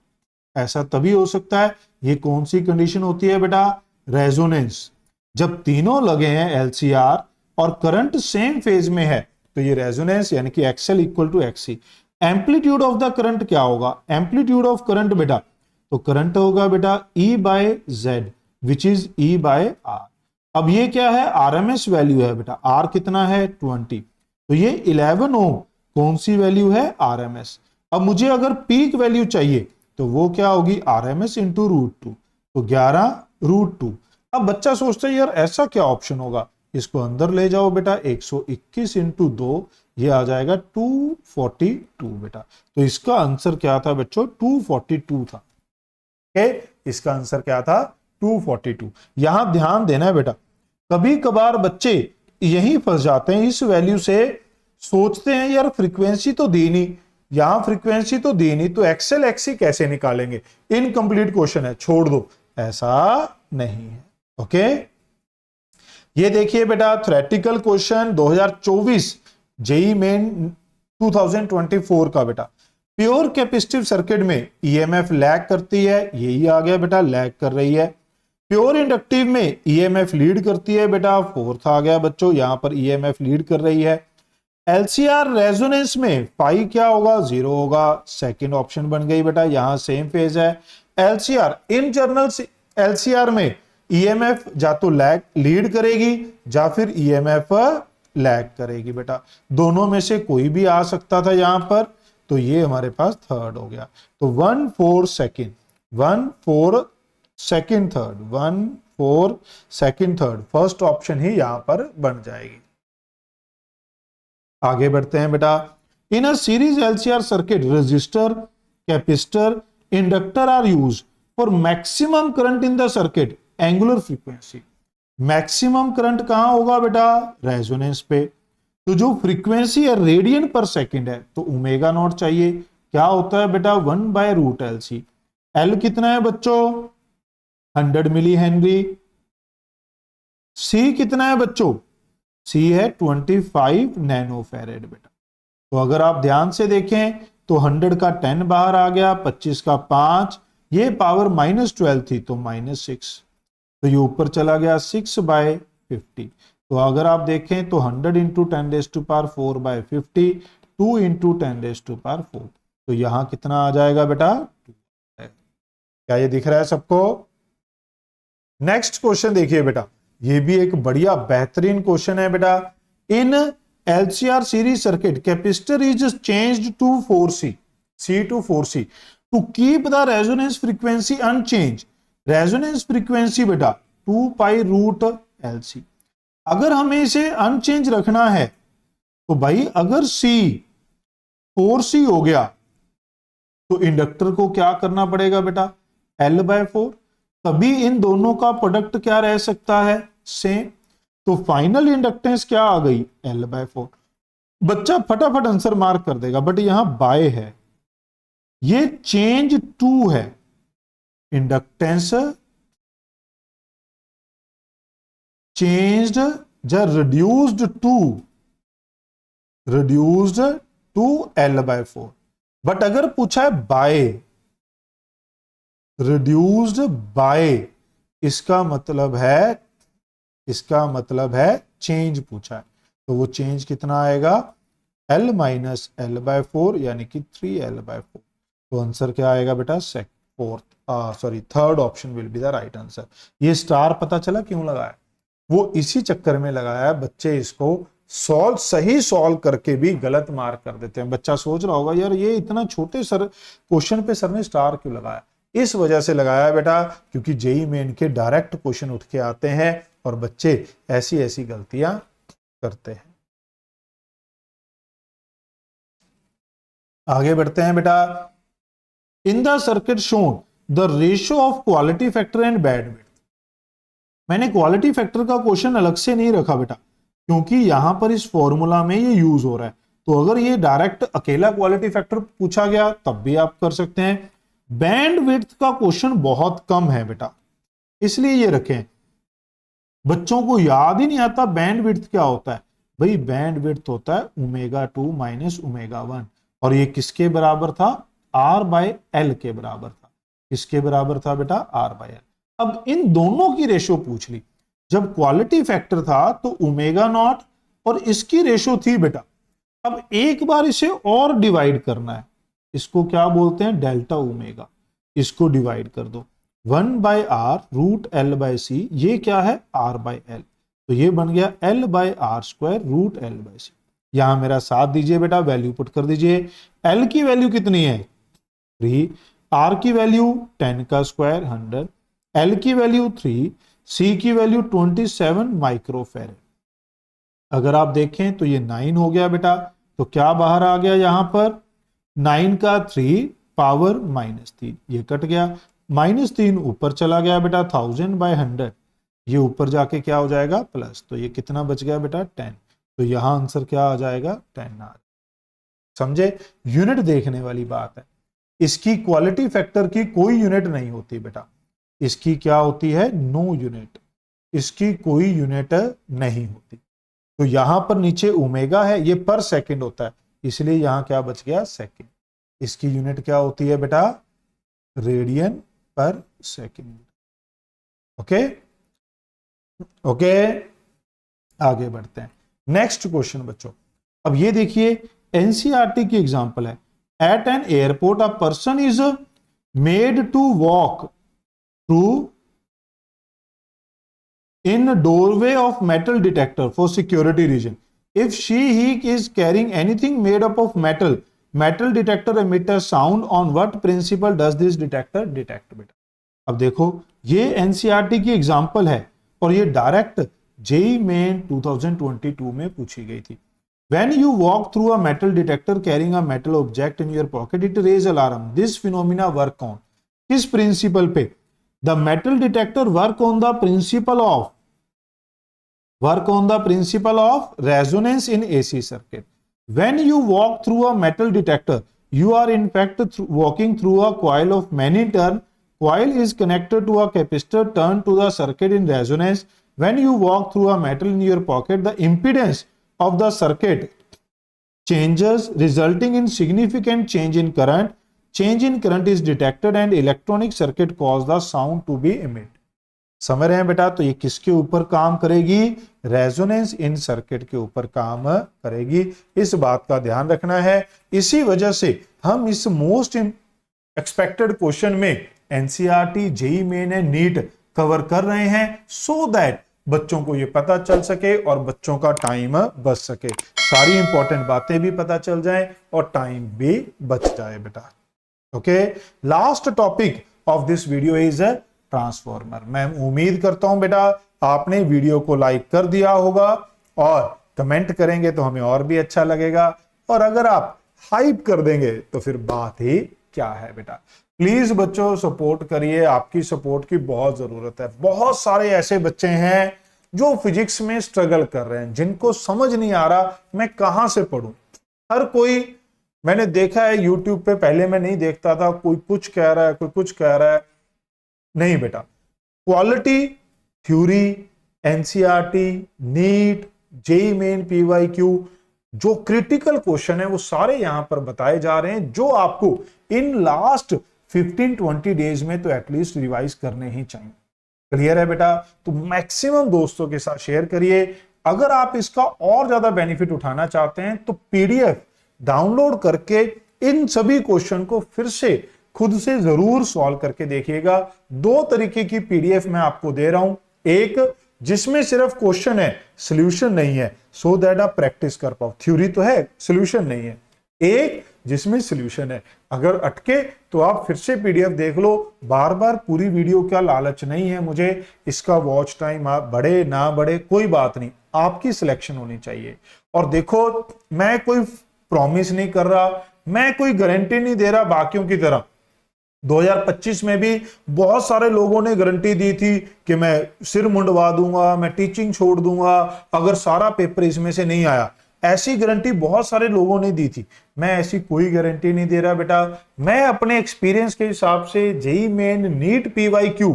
ऐसा तभी हो सकता है। ये कौन सी कंडीशन होती है बेटा, रेजोनेंस, जब तीनों लगे हैं LCR और करंट सेम फेज में है, तो ये रेजोनेंस यानी कि XL equal to XC। Amplitude of the current क्या होगा, एम्पलीट्यूड ऑफ करंट बेटा, तो करंट होगा बेटा E by Z which is E by R। अब ये क्या है, RMS वैल्यू है बेटा, R कितना है 20, तो ये 11 ओम कौन सी वैल्यू है, RMS। अब मुझे अगर पीक वैल्यू चाहिए तो वो क्या होगी, RMS इंटू √2, तो 11√2। अब बच्चा सोचता है यार ऐसा क्या ऑप्शन होगा, इसको अंदर ले जाओ बेटा, 121 इंटू 2, ये आ जाएगा 242 बेटा। तो इसका आंसर क्या था बच्चों, 242 था। इसका आंसर क्या था, 242। यहां ध्यान देना है बेटा, कभी कभार बच्चे यही फंस जाते हैं, इस वैल्यू से सोचते हैं यार फ्रीक्वेंसी तो दी नहीं, यहां फ्रीक्वेंसी तो दी नहीं, तो XL XC कैसे निकालेंगे, इनकम्प्लीट क्वेश्चन है, छोड़ दो, ऐसा नहीं है, ओके। ये देखिए बेटा थ्योरेटिकल क्वेश्चन 2024 जेई मेन 2024 का बेटा। प्योर कैपेसिटिव सर्किट में ईएमएफ लैग करती है, यही आ गया बेटा, लैग कर रही है। प्योर इंडक्टिव में ईएमएफ लीड करती है बेटा, फोर्थ आ गया बच्चों, यहां पर ईएमएफ लीड कर रही है। एलसीआर रेजोनेंस में पाई क्या होगा, 0 होगा, सेकंड ऑप्शन बन गई बेटा, यहां सेम फेज है। एलसीआर इन जर्नल एलसीआर में ईएमएफ या तो लैग लीड करेगी या फिर ईएमएफ लैग करेगी बेटा, दोनों में से कोई भी आ सकता था यहां पर, तो ये हमारे पास थर्ड हो गया। तो 1 4 second, 1 4 second third, 1 4 second third, first option ही यहां पर बन जाएगी। आगे बढ़ते हैं बेटा। In a series LCR circuit resistor, capacitor, inductor are used for maximum current in the circuit, angular frequency. Maximum current कहां होगा बेटा, रेजोनेंस पे। तो जो फ्रीक्वेंसी है रेडियन पर सेकंड है, तो ओमेगा नॉट चाहिए, क्या होता है बेटा 1/√LC। एल कितना है बच्चों, 100 मिली हेनरी। सी कितना है बच्चों, सी है 25 नैनोफैरेड बेटा। तो अगर आप ध्यान से देखें तो 100 का 10 बाहर आ गया, 25 का 5, ये पावर -12 थी तो -6, तो ये ऊपर चला गया 6/50। तो अगर आप देखें तो 100 इंटू 10⁴/50, 2 इंटू 10⁴, तो यहां कितना आ जाएगा बेटा 2। क्या ये दिख रहा है सबको? नेक्स्ट क्वेश्चन देखिए बेटा, ये भी एक बढ़िया बेहतरीन क्वेश्चन है बेटा। In LCR series circuit capacitor is changed to 4C, C to 4C to keep the resonance frequency unchange. Resonance frequency बेटा 2π√LC। अगर हमें इसे अनचेंज रखना है तो भाई अगर C 4C हो गया तो इंडक्टर को क्या करना पड़ेगा बेटा, L/4, तभी इन दोनों का प्रोडक्ट क्या रह सकता है, सेम। तो फाइनल इंडक्टेंस क्या आ गई, L/4। बच्चा फटाफट आंसर मार्क कर देगा, बट यहां बाय है, ये चेंज टू है, इंडक्टेंस चेंज्ड या रिड्यूस्ड टू L/4। बट अगर पूछा है बाय, रिड्यूस्ड बाय, इसका मतलब है चेंज पूछा है, तो वो चेंज कितना आएगा, L माइनस L/4 यानी कि 3L/4। तो आंसर क्या आएगा बेटा, third option will be the right answer. ये स्टार पता चला क्यों लगाया, वो इसी चक्कर में लगाया, बच्चे इसको सही सॉल्व करके भी गलत मार्क कर देते हैं। बच्चा सोच रहा होगा यार ये इतना छोटे क्वेश्चन पे सर ने स्टार क्यों लगाया, इस वजह से लगाया बेटा क्योंकि जेईई मेन के डायरेक्ट क्वेश्चन उठ के आते हैं और बच्चे ऐसी ऐसी गलतियां करते हैं। आगे बढ़ते हैं बेटा। इन the circuit shown the ratio of quality factor and bandwidth. मैंने क्वालिटी फैक्टर का क्वेश्चन अलग से नहीं रखा बेटा, क्योंकि यहां पर इस फॉर्मूला में ये यूज हो रहा है। तो अगर ये डायरेक्ट अकेला क्वालिटी फैक्टर पूछा गया तब भी आप कर सकते हैं। बैंडविड्थ का क्वेश्चन बहुत कम है बेटा, इसलिए ये रखें। बच्चों को याद ही नहीं आता बैंडविड्थ क्या होता है। भाई बैंडविड्थ होता है ω2 माइनस ω1, और ये किसके बराबर था, R/L के बराबर था। किसके बराबर था बेटा, R/L। अब इन दोनों की रेशो पूछ ली। जब क्वालिटी फैक्टर था तो ω0 और इसकी रेशो थी बेटा। अब एक बार इसे और डिवाइड करना है, इसको क्या बोलते हैं, डेल्टा ओमेगा। इसको डिवाइड कर दो, 1/R√L/C, ये क्या है, R/L। तो ये बन गया L/R²√L/C। यहां मेरा साथ दीजिए बेटा, वैल्यू पुट कर दीजिए। L की वैल्यू कितनी है, 3, R की वैल्यू 10 का स्क्वायर 100, L की वैल्यू 3, C की वैल्यू 27 माइक्रोफैरेड। अगर आप देखें तो ये 9 हो गया बेटा। तो क्या बाहर आ गया, यहां पर 9 का 3 पावर -3, ये कट गया, -3 ऊपर चला गया बेटा, 1000/100, ये ऊपर जाके क्या हो जाएगा, प्लस। तो ये कितना बच गया बेटा, 10। तो यहां आंसर क्या आ जाएगा, 10 समझे। यूनिट देखने वाली बात है। इसकी क्वालिटी फैक्टर की कोई यूनिट नहीं होती बेटा, इसकी क्या होती है, नो यूनिट, इसकी कोई यूनिट नहीं होती। तो यहां पर नीचे ओमेगा है, ये पर सेकंड होता है, इसलिए यहां क्या बच गया, सेकंड। इसकी यूनिट क्या होती है बेटा, रेडियन पर सेकंड। ओके ओके, आगे बढ़ते हैं। नेक्स्ट क्वेश्चन बच्चों, अब ये देखिए एनसीईआरटी की एग्जांपल है। At an airport a person is made to walk through in doorway of metal detector for security reason. If he is carrying anything made up of metal detector emit a sound. On what principle does this detector detect? बेटा अब देखो ये NCERT की example है और ये direct JEE main 2022 में पूछी गई थी। When you walk through a metal detector carrying a metal object in your pocket, it raise alarm. This phenomena work on किस प्रिंसिपल पे? The metal detector work on the principle of resonance in AC circuit. When you walk through a metal detector, you are in fact walking through a coil of many turn. Coil is connected to a capacitor turned to the circuit in resonance. When you walk through a metal in your pocket, the impedance of the circuit changes, resulting in significant change in current. Change in current is detected and electronic circuit cause the sound to be emitted. समझ रहे हैं बेटा? तो ये किसके ऊपर काम करेगी? रेजोनेंस इन सर्किट के ऊपर काम करेगी। इस बात का ध्यान रखना है। इसी वजह से हम इस मोस्ट एक्सपेक्टेड क्वेश्चन में NCERT, JEE Main and NEET cover कर रहे हैं, सो दैट बच्चों को ये पता चल सके और बच्चों का टाइम बच सके, सारी इंपॉर्टेंट बातें भी पता चल जाए और टाइम भी बच जाए बेटा। Okay, last topic of this video is transformer. मैं उम्मीद करता हूं बेटा आपने वीडियो को लाइक कर दिया होगा और कमेंट करेंगे तो हमें और भी अच्छा लगेगा, और अगर आप हाइप कर देंगे तो फिर बात ही क्या है बेटा। प्लीज बच्चों सपोर्ट करिए, आपकी सपोर्ट की बहुत जरूरत है। बहुत सारे ऐसे बच्चे हैं जो फिजिक्स में स्ट्रगल कर रहे हैं, जिनको समझ नहीं आ रहा मैं कहां से पढ़ूं। हर कोई मैंने देखा है यूट्यूब पे, पहले मैं नहीं देखता था, कोई कुछ कह रहा है कोई कुछ कह रहा है। नहीं बेटा, quality theory, NCERT, NEET, JEE Main, PYQ, जो क्रिटिकल क्वेश्चन है वो सारे यहां पर बताए जा रहे हैं, जो आपको इन लास्ट 15-20 डेज में तो एटलीस्ट रिवाइज करने ही चाहिए। क्लियर है बेटा? तो मैक्सिमम दोस्तों के साथ शेयर करिए। अगर आप इसका और ज्यादा बेनिफिट उठाना चाहते हैं तो पीडीएफ डाउनलोड करके इन सभी क्वेश्चन को फिर से खुद से जरूर सॉल्व करके देखिएगा। दो तरीके की पीडीएफ मैं आपको दे रहा हूं, एक जिसमें सिर्फ क्वेश्चन है, सॉल्यूशन नहीं है, सो दैट आप प्रैक्टिस कर पाओ। थ्योरी तो है, सॉल्यूशन नहीं है। एक जिसमें सॉल्यूशन है, अगर अटके तो आप फिर से पीडीएफ देख लो। बार बार पूरी वीडियो का लालच नहीं है मुझे, इसका वॉच टाइम आप बढ़े ना बढ़े कोई बात नहीं, आपकी सिलेक्शन होनी चाहिए। और देखो मैं कोई प्रॉमिस नहीं कर रहा, मैं कोई गारंटी नहीं दे रहा बाकियों की तरह। 2025 में भी बहुत सारे लोगों ने गारंटी दी थी कि मैं सिर मुंडवा दूंगा, मैं टीचिंग छोड़ दूंगा अगर सारा पेपर इसमें से नहीं आया। ऐसी गारंटी बहुत सारे लोगों ने दी थी, मैं ऐसी कोई गारंटी नहीं दे रहा बेटा। मैं अपने एक्सपीरियंस के हिसाब से जेईई मेन, नीट, पीवाईक्यू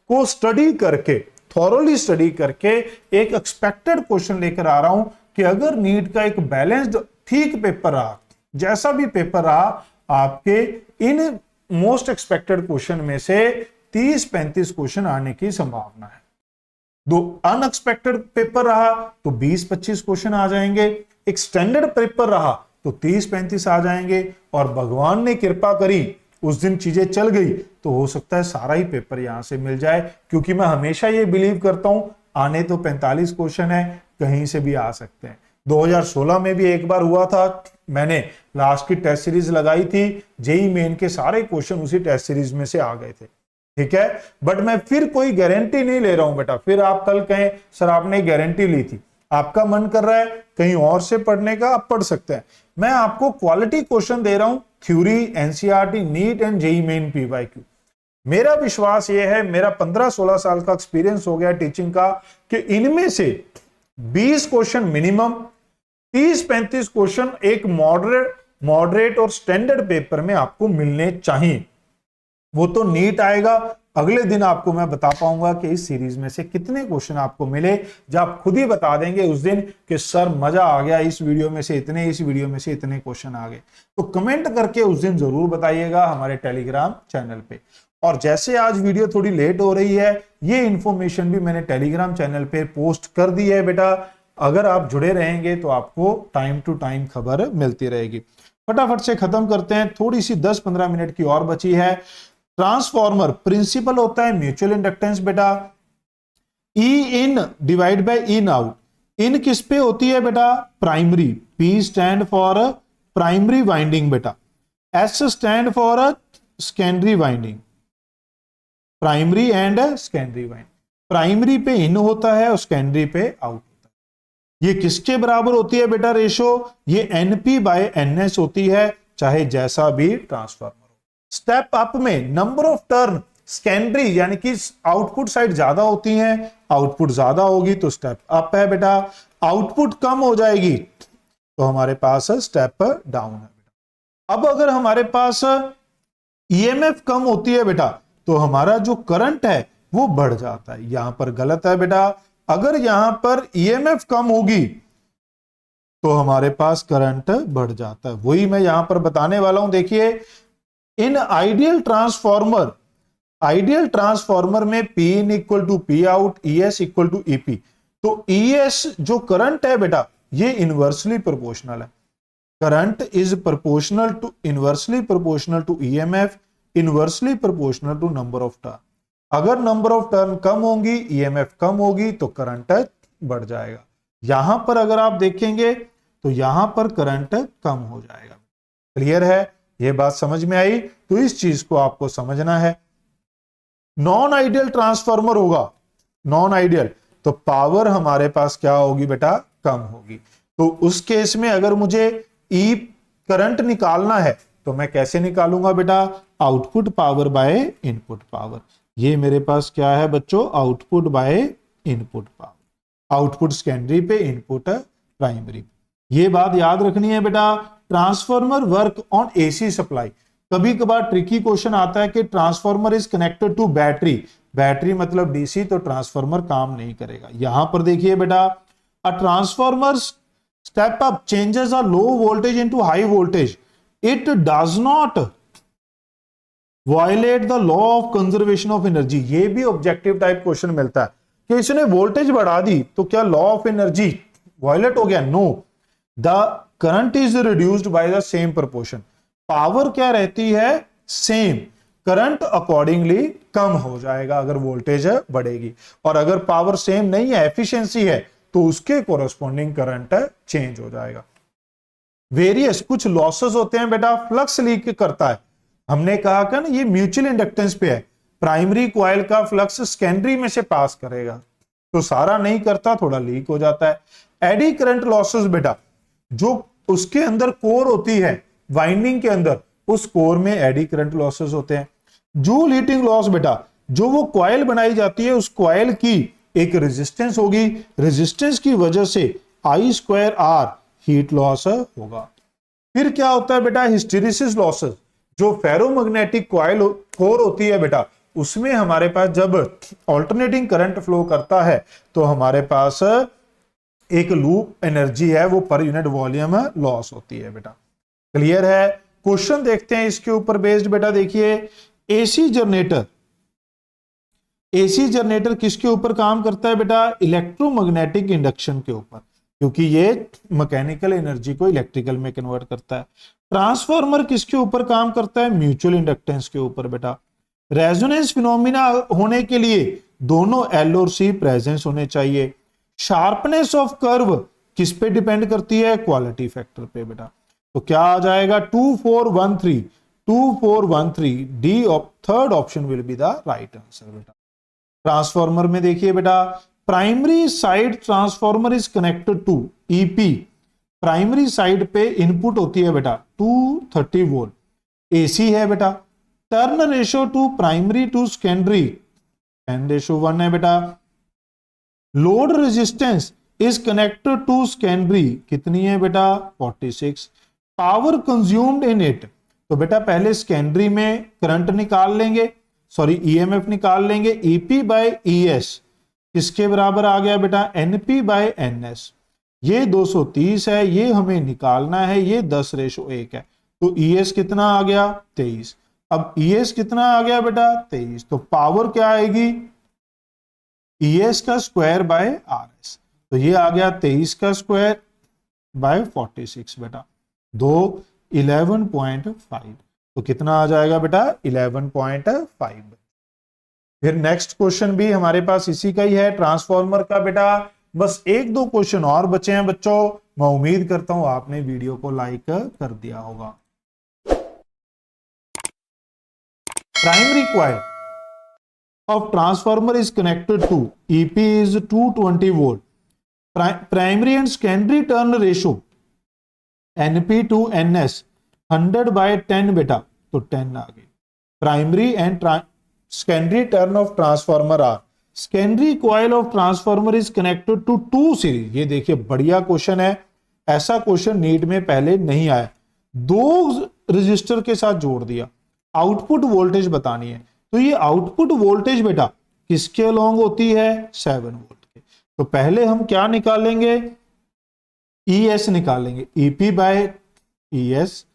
को स्टडी करके, थॉरोली स्टडी करके एक एक्सपेक्टेड क्वेश्चन लेकर आ रहा हूं कि अगर नीट का एक बैलेंस्ड ठीक पेपर रहा, जैसा भी पेपर रहा, आपके इन मोस्ट एक्सपेक्टेड क्वेश्चन में से 30-35 क्वेश्चन आने की संभावना है। दो अनएक्सपेक्टेड पेपर रहा तो 20-25 क्वेश्चन आ जाएंगे, एक स्टैंडर्ड पेपर रहा तो 30-35 आ जाएंगे, और भगवान ने कृपा करी उस दिन चीजें चल गई तो हो सकता है सारा ही पेपर यहां से मिल जाए, क्योंकि मैं हमेशा ये बिलीव करता हूं आने तो 45 क्वेश्चन है, कहीं से भी आ सकते हैं। 2016 में भी एक बार हुआ था, मैंने लास्ट की टेस्ट सीरीज लगाई थी, जेईई मेन के सारे क्वेश्चन उसी टेस्ट सीरीज में से आ गए थे। ठीक है, बट मैं फिर कोई गारंटी नहीं ले रहा हूं बेटा। फिर आप कल कहें सर आपने गारंटी ली थी, आपका मन कर रहा है कहीं और से पढ़ने का, आप पढ़ सकते हैं। मैं आपको क्वालिटी क्वेश्चन दे रहा हूं, theory, NCERT, neat and JEE Main, PYQ. मेरा विश्वास यह है, मेरा 15-16 साल का एक्सपीरियंस हो गया टीचिंग का, कि इनमें से 20 क्वेश्चन मिनिमम, 30-35 क्वेश्चन एक मॉडरेट और स्टैंडर्ड पेपर में आपको मिलने चाहिए। वो तो नीट आएगा अगले दिन आपको मैं बता पाऊंगा कि इस सीरीज में से कितने क्वेश्चन आपको मिले, जब आप खुद ही बता देंगे उस दिन कि सर मजा आ गया, इस वीडियो में से इतने, इस वीडियो में से इतने क्वेश्चन आ गए। तो कमेंट करके उस दिन जरूर बताइएगा हमारे टेलीग्राम चैनल पे। और जैसे आज वीडियो थोड़ी लेट हो रही है, ये इंफॉर्मेशन भी मैंने टेलीग्राम चैनल पे पोस्ट कर दी है बेटा। अगर आप जुड़े रहेंगे तो आपको टाइम टू टाइम खबर मिलती रहेगी। फटाफट से खत्म करते हैं, थोड़ी सी 10-15 मिनट की और बची है। ट्रांसफॉर्मर प्रिंसिपल होता है म्यूचुअल इंडक्टेंस बेटा। E in divide by in out, in किस पे होती है बेटा? Primary. P stand for primary winding बेटा। S stand for secondary winding. Primary and secondary winding, primary पे इन होता है और सेकेंडरी पे आउट होता है। ये किसके बराबर होती है बेटा रेशो? ये एनपी बाय एनएस होती है, चाहे जैसा भी ट्रांसफार्मर हो। स्टेप अप में नंबर ऑफ टर्न सेकेंडरी यानी कि आउटपुट साइड ज्यादा होती है, आउटपुट ज्यादा होगी तो स्टेप अप है बेटा। आउटपुट कम हो जाएगी तो हमारे पास स्टेप डाउन है बेटा। अब अगर हमारे पास ईएमएफ कम होती है बेटा तो हमारा जो करंट है वो बढ़ जाता है। यहां पर गलत है बेटा, अगर यहां पर ईएमएफ कम होगी तो हमारे पास करंट बढ़ जाता है। वही मैं यहां पर बताने वाला हूं। देखिए, in ideal transformer, ideal transformer में P in equal to P out, ES equal to EP. तो ईएस जो करंट है बेटा ये इनवर्सली प्रोपोर्शनल है। Current is proportional to, inversely proportional to EMF, inversely proportional to number of turn. अगर number of turn कम होंगी, EMF कम होगी तो करंट बढ़ जाएगा। यहां पर अगर आप देखेंगे तो यहां पर करंट कम हो जाएगा। क्लियर है? यह बात समझ में आई? तो इस चीज को आपको समझना है। नॉन आइडियल ट्रांसफार्मर होगा, नॉन आइडियल, तो पावर हमारे पास क्या होगी बेटा? कम होगी। तो उस केस में अगर मुझे ई करंट निकालना है तो मैं कैसे निकालूंगा बेटा? Output power by input power. ये मेरे पास क्या है बच्चों? Output by input power. Output secondary पे, इनपुट प्राइमरी। ये बात याद रखनी है बेटा। Transformer work on AC supply. कभी कभार ट्रिकी क्वेश्चन आता है कि transformer is connected to battery, battery मतलब डीसी, तो ट्रांसफार्मर काम नहीं करेगा। यहां पर देखिए बेटा, a transformer step up changes a low voltage into high voltage, it does not violate the law of conservation of energy. ये भी ऑब्जेक्टिव टाइप क्वेश्चन मिलता है कि इसने वोल्टेज बढ़ा दी तो क्या लॉ ऑफ एनर्जी वायलेट हो गया? No, the current is reduced by the same proportion. Power क्या रहती है? सेम, करंट अकॉर्डिंगली कम हो जाएगा अगर वोल्टेज बढ़ेगी। और अगर पावर सेम नहीं है, एफिशिएंसी है, तो उसके कोरस्पॉन्डिंग करंट चेंज हो जाएगा। वेरियस कुछ लॉसेस होते हैं बेटा, फ्लक्स लीक करता है। हमने कहा कि ना ये म्यूचुअल इंडक्टेंस पे है, प्राइमरी कॉइल का फ्लक्स सेकेंडरी में से पास करेगा, तो सारा नहीं करता, थोड़ा लीक हो जाता है। एडी करंट लॉसेस बेटा, जो उसके अंदर कोर होती है वाइंडिंग के अंदर, उस कोर में एडी करंट लॉसेस होते हैं। जूल हीटिंग लॉस बेटा, जो वो कॉइल बनाई जाती है उस कॉइल की एक रेजिस्टेंस होगी, रेजिस्टेंस की वजह से आई स्क्वायर आर हीट लॉस होगा। फिर क्या होता है बेटा? हिस्टेरिसिस लॉसेस, जो फेरोमैग्नेटिक कॉइल कोर होती है बेटा, उसमें हमारे पास जब ऑल्टरनेटिंग करंट फ्लो करता है तो हमारे पास एक लूप एनर्जी है वो पर यूनिट वॉल्यूम लॉस होती है बेटा। क्लियर है? क्वेश्चन देखते हैं इसके ऊपर बेस्ड बेटा। देखिए, एसी जनरेटर, एसी जनरेटर किसके ऊपर काम करता है बेटा? इलेक्ट्रोमैग्नेटिक इंडक्शन के ऊपर, क्योंकि ये मैकेनिकल एनर्जी को इलेक्ट्रिकल में कन्वर्ट करता है। ट्रांसफार्मर किसके ऊपर काम करता है? म्यूचुअल इंडक्टेंस के ऊपर बेटा। रेजोनेंस फिनोमिना होने के लिए दोनों एल और सी प्रेजेंस होने चाहिए। शार्पनेस ऑफ कर्व किस पे डिपेंड करती है? क्वालिटी फैक्टर पे बेटा। तो क्या आ जाएगा? 2413, 2413 D, third option will be the right answer बेटा। ट्रांसफार्मर में देखिए बेटा, primary side transformer is connected to EP. Primary side पे इनपुट होती है बेटा 230 वोल्ट, एसी है बेटा। Turn ratio to primary to secondary 10:1 है बेटा। Load resistance is connected to secondary, कितनी है बेटा? 46। पावर कंज्यूम्ड इन इट, तो बेटा पहले सेकेंडरी में करंट निकाल लेंगे, सॉरी ईएमएफ निकाल लेंगे, ईपी बाय ईएस किसके बराबर आ गया बेटा, एनपी बाय एनएस। ये 230 है, ये हमें निकालना है, ये 10:1 है, तो ईएस कितना आ गया 23। अब ईएस कितना आ गया बेटा 23, तो पावर क्या आएगी ईएस का स्क्वायर बाय आरएस, तो ये आ गया 23 का स्क्वायर बाय 46 बेटा, 11.5, तो कितना आ जाएगा बेटा 11.5। फिर नेक्स्ट क्वेश्चन भी हमारे पास इसी का ही है, ट्रांसफॉर्मर का बेटा। बस एक दो क्वेश्चन और बचे हैं बच्चों, मैं उम्मीद करता हूं आपने वीडियो को लाइक कर दिया होगा। Primary coil of transformer is connected to EP is 220 volt. Primary and secondary turn ratio NP to NS 100 by 10 बेटा, तो 10 आ गई। Primary and secondary turn of transformer are, secondary coil of transformer is connected to 2 series। ये देखिए बढ़िया question है, ऐसा question NEET में पहले नहीं आया। 2 रजिस्टर के साथ जोड़ दिया, आउटपुट वोल्टेज बतानी है, तो ये आउटपुट वोल्टेज बेटा किसके अलोंग होती है 7 वोल्ट के। तो पहले हम क्या निकालेंगे ईएस निकालेंगे, EP by ES,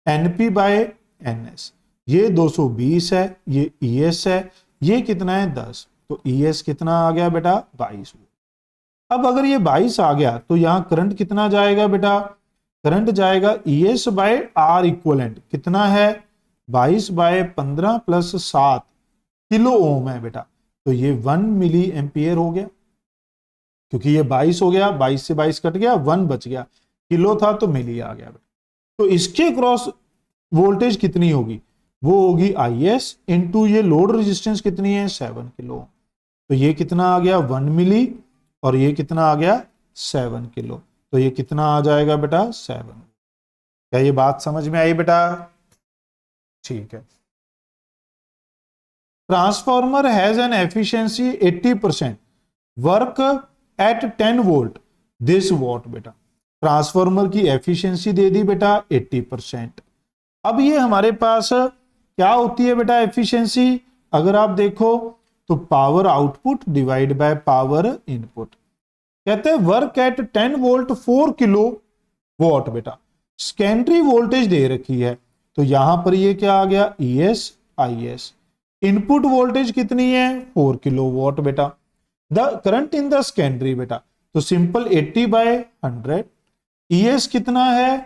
NP by NS. ये 220 है, ये ईएस है, ये कितना है 10, तो ईएस कितना आ गया बेटा 22 वोल्ट। अब अगर ये 22 आ गया तो यहां करंट कितना जाएगा बेटा, करंट जाएगा ईएस बाय आर इक्वलेंट, कितना है 22 बाय 15 प्लस 7 किलो ओम है बेटा, तो ये 1 मिली एम्पियर हो गया, क्योंकि ये 22 हो गया, 22 से 22 कट गया, 1 बच गया, किलो था तो मिली आ गया बेटा। तो इसके क्रॉस वोल्टेज कितनी होगी, वो होगी आईएस इंटू ये लोड रेजिस्टेंस कितनी है 7 किलो, तो ये कितना आ गया 1 मिली और ये कितना आ गया 7 किलो, तो ये कितना आ जाएगा बेटा 7। क्या ये बात समझ में आई बेटा, ठीक है। Transformer has an efficiency 80%, work at 10 volt this what बेटा, ट्रांसफॉर्मर की एफिशिएंसी दे दी बेटा 80%। अब ये हमारे पास क्या होती है बेटा एफिशिएंसी, अगर आप देखो तो power output divide by power input. कहते हैं work at 10 volt 4 kilo watt बेटा, सेकेंडरी वोल्टेज दे रखी है, तो यहां पर ये क्या आ गया ईएस आईएस, इनपुट वोल्टेज कितनी है 4 किलो वॉट बेटा, the current in the secondary बेटा, तो सिंपल 80 बाय 100, ईएस कितना है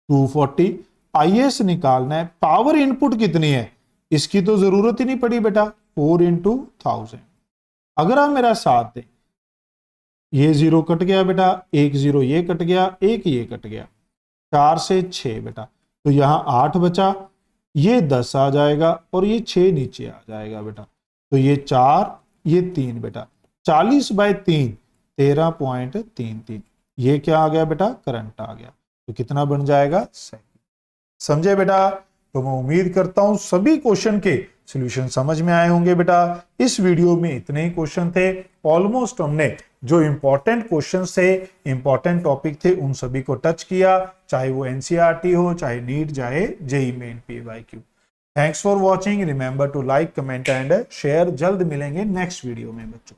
240, आईएस निकालना है, पावर इनपुट कितनी है इसकी तो जरूरत ही नहीं पड़ी बेटा 4 into 1000। अगर आप मेरा साथ दें, ये 0 कट गया बेटा, 1 0 ये कट गया, 1 ये कट गया, 4 से 6 बेटा, तो यहां 8 बचा, ये 10 आ जाएगा और ये 6 नीचे आ जाएगा बेटा, तो ये 4 ये 3 बेटा, 40 बाय 3 13.33, ये क्या आ गया बेटा करंट आ गया, तो कितना बन जाएगा सही। समझे बेटा, तो मैं उम्मीद करता हूं सभी क्वेश्चन के सॉल्यूशन समझ में आए होंगे बेटा। इस वीडियो में इतने ही क्वेश्चन थे, ऑलमोस्ट हमने जो इंपॉर्टेंट क्वेश्चंस थे, इंपॉर्टेंट टॉपिक थे, उन सभी को टच किया, चाहे वो एनसीईआरटी हो, चाहे नीट, चाहे JEE Main PYQ. Thanks for watching, remember to like, comment and share. जल्द मिलेंगे नेक्स्ट वीडियो में बच्चों।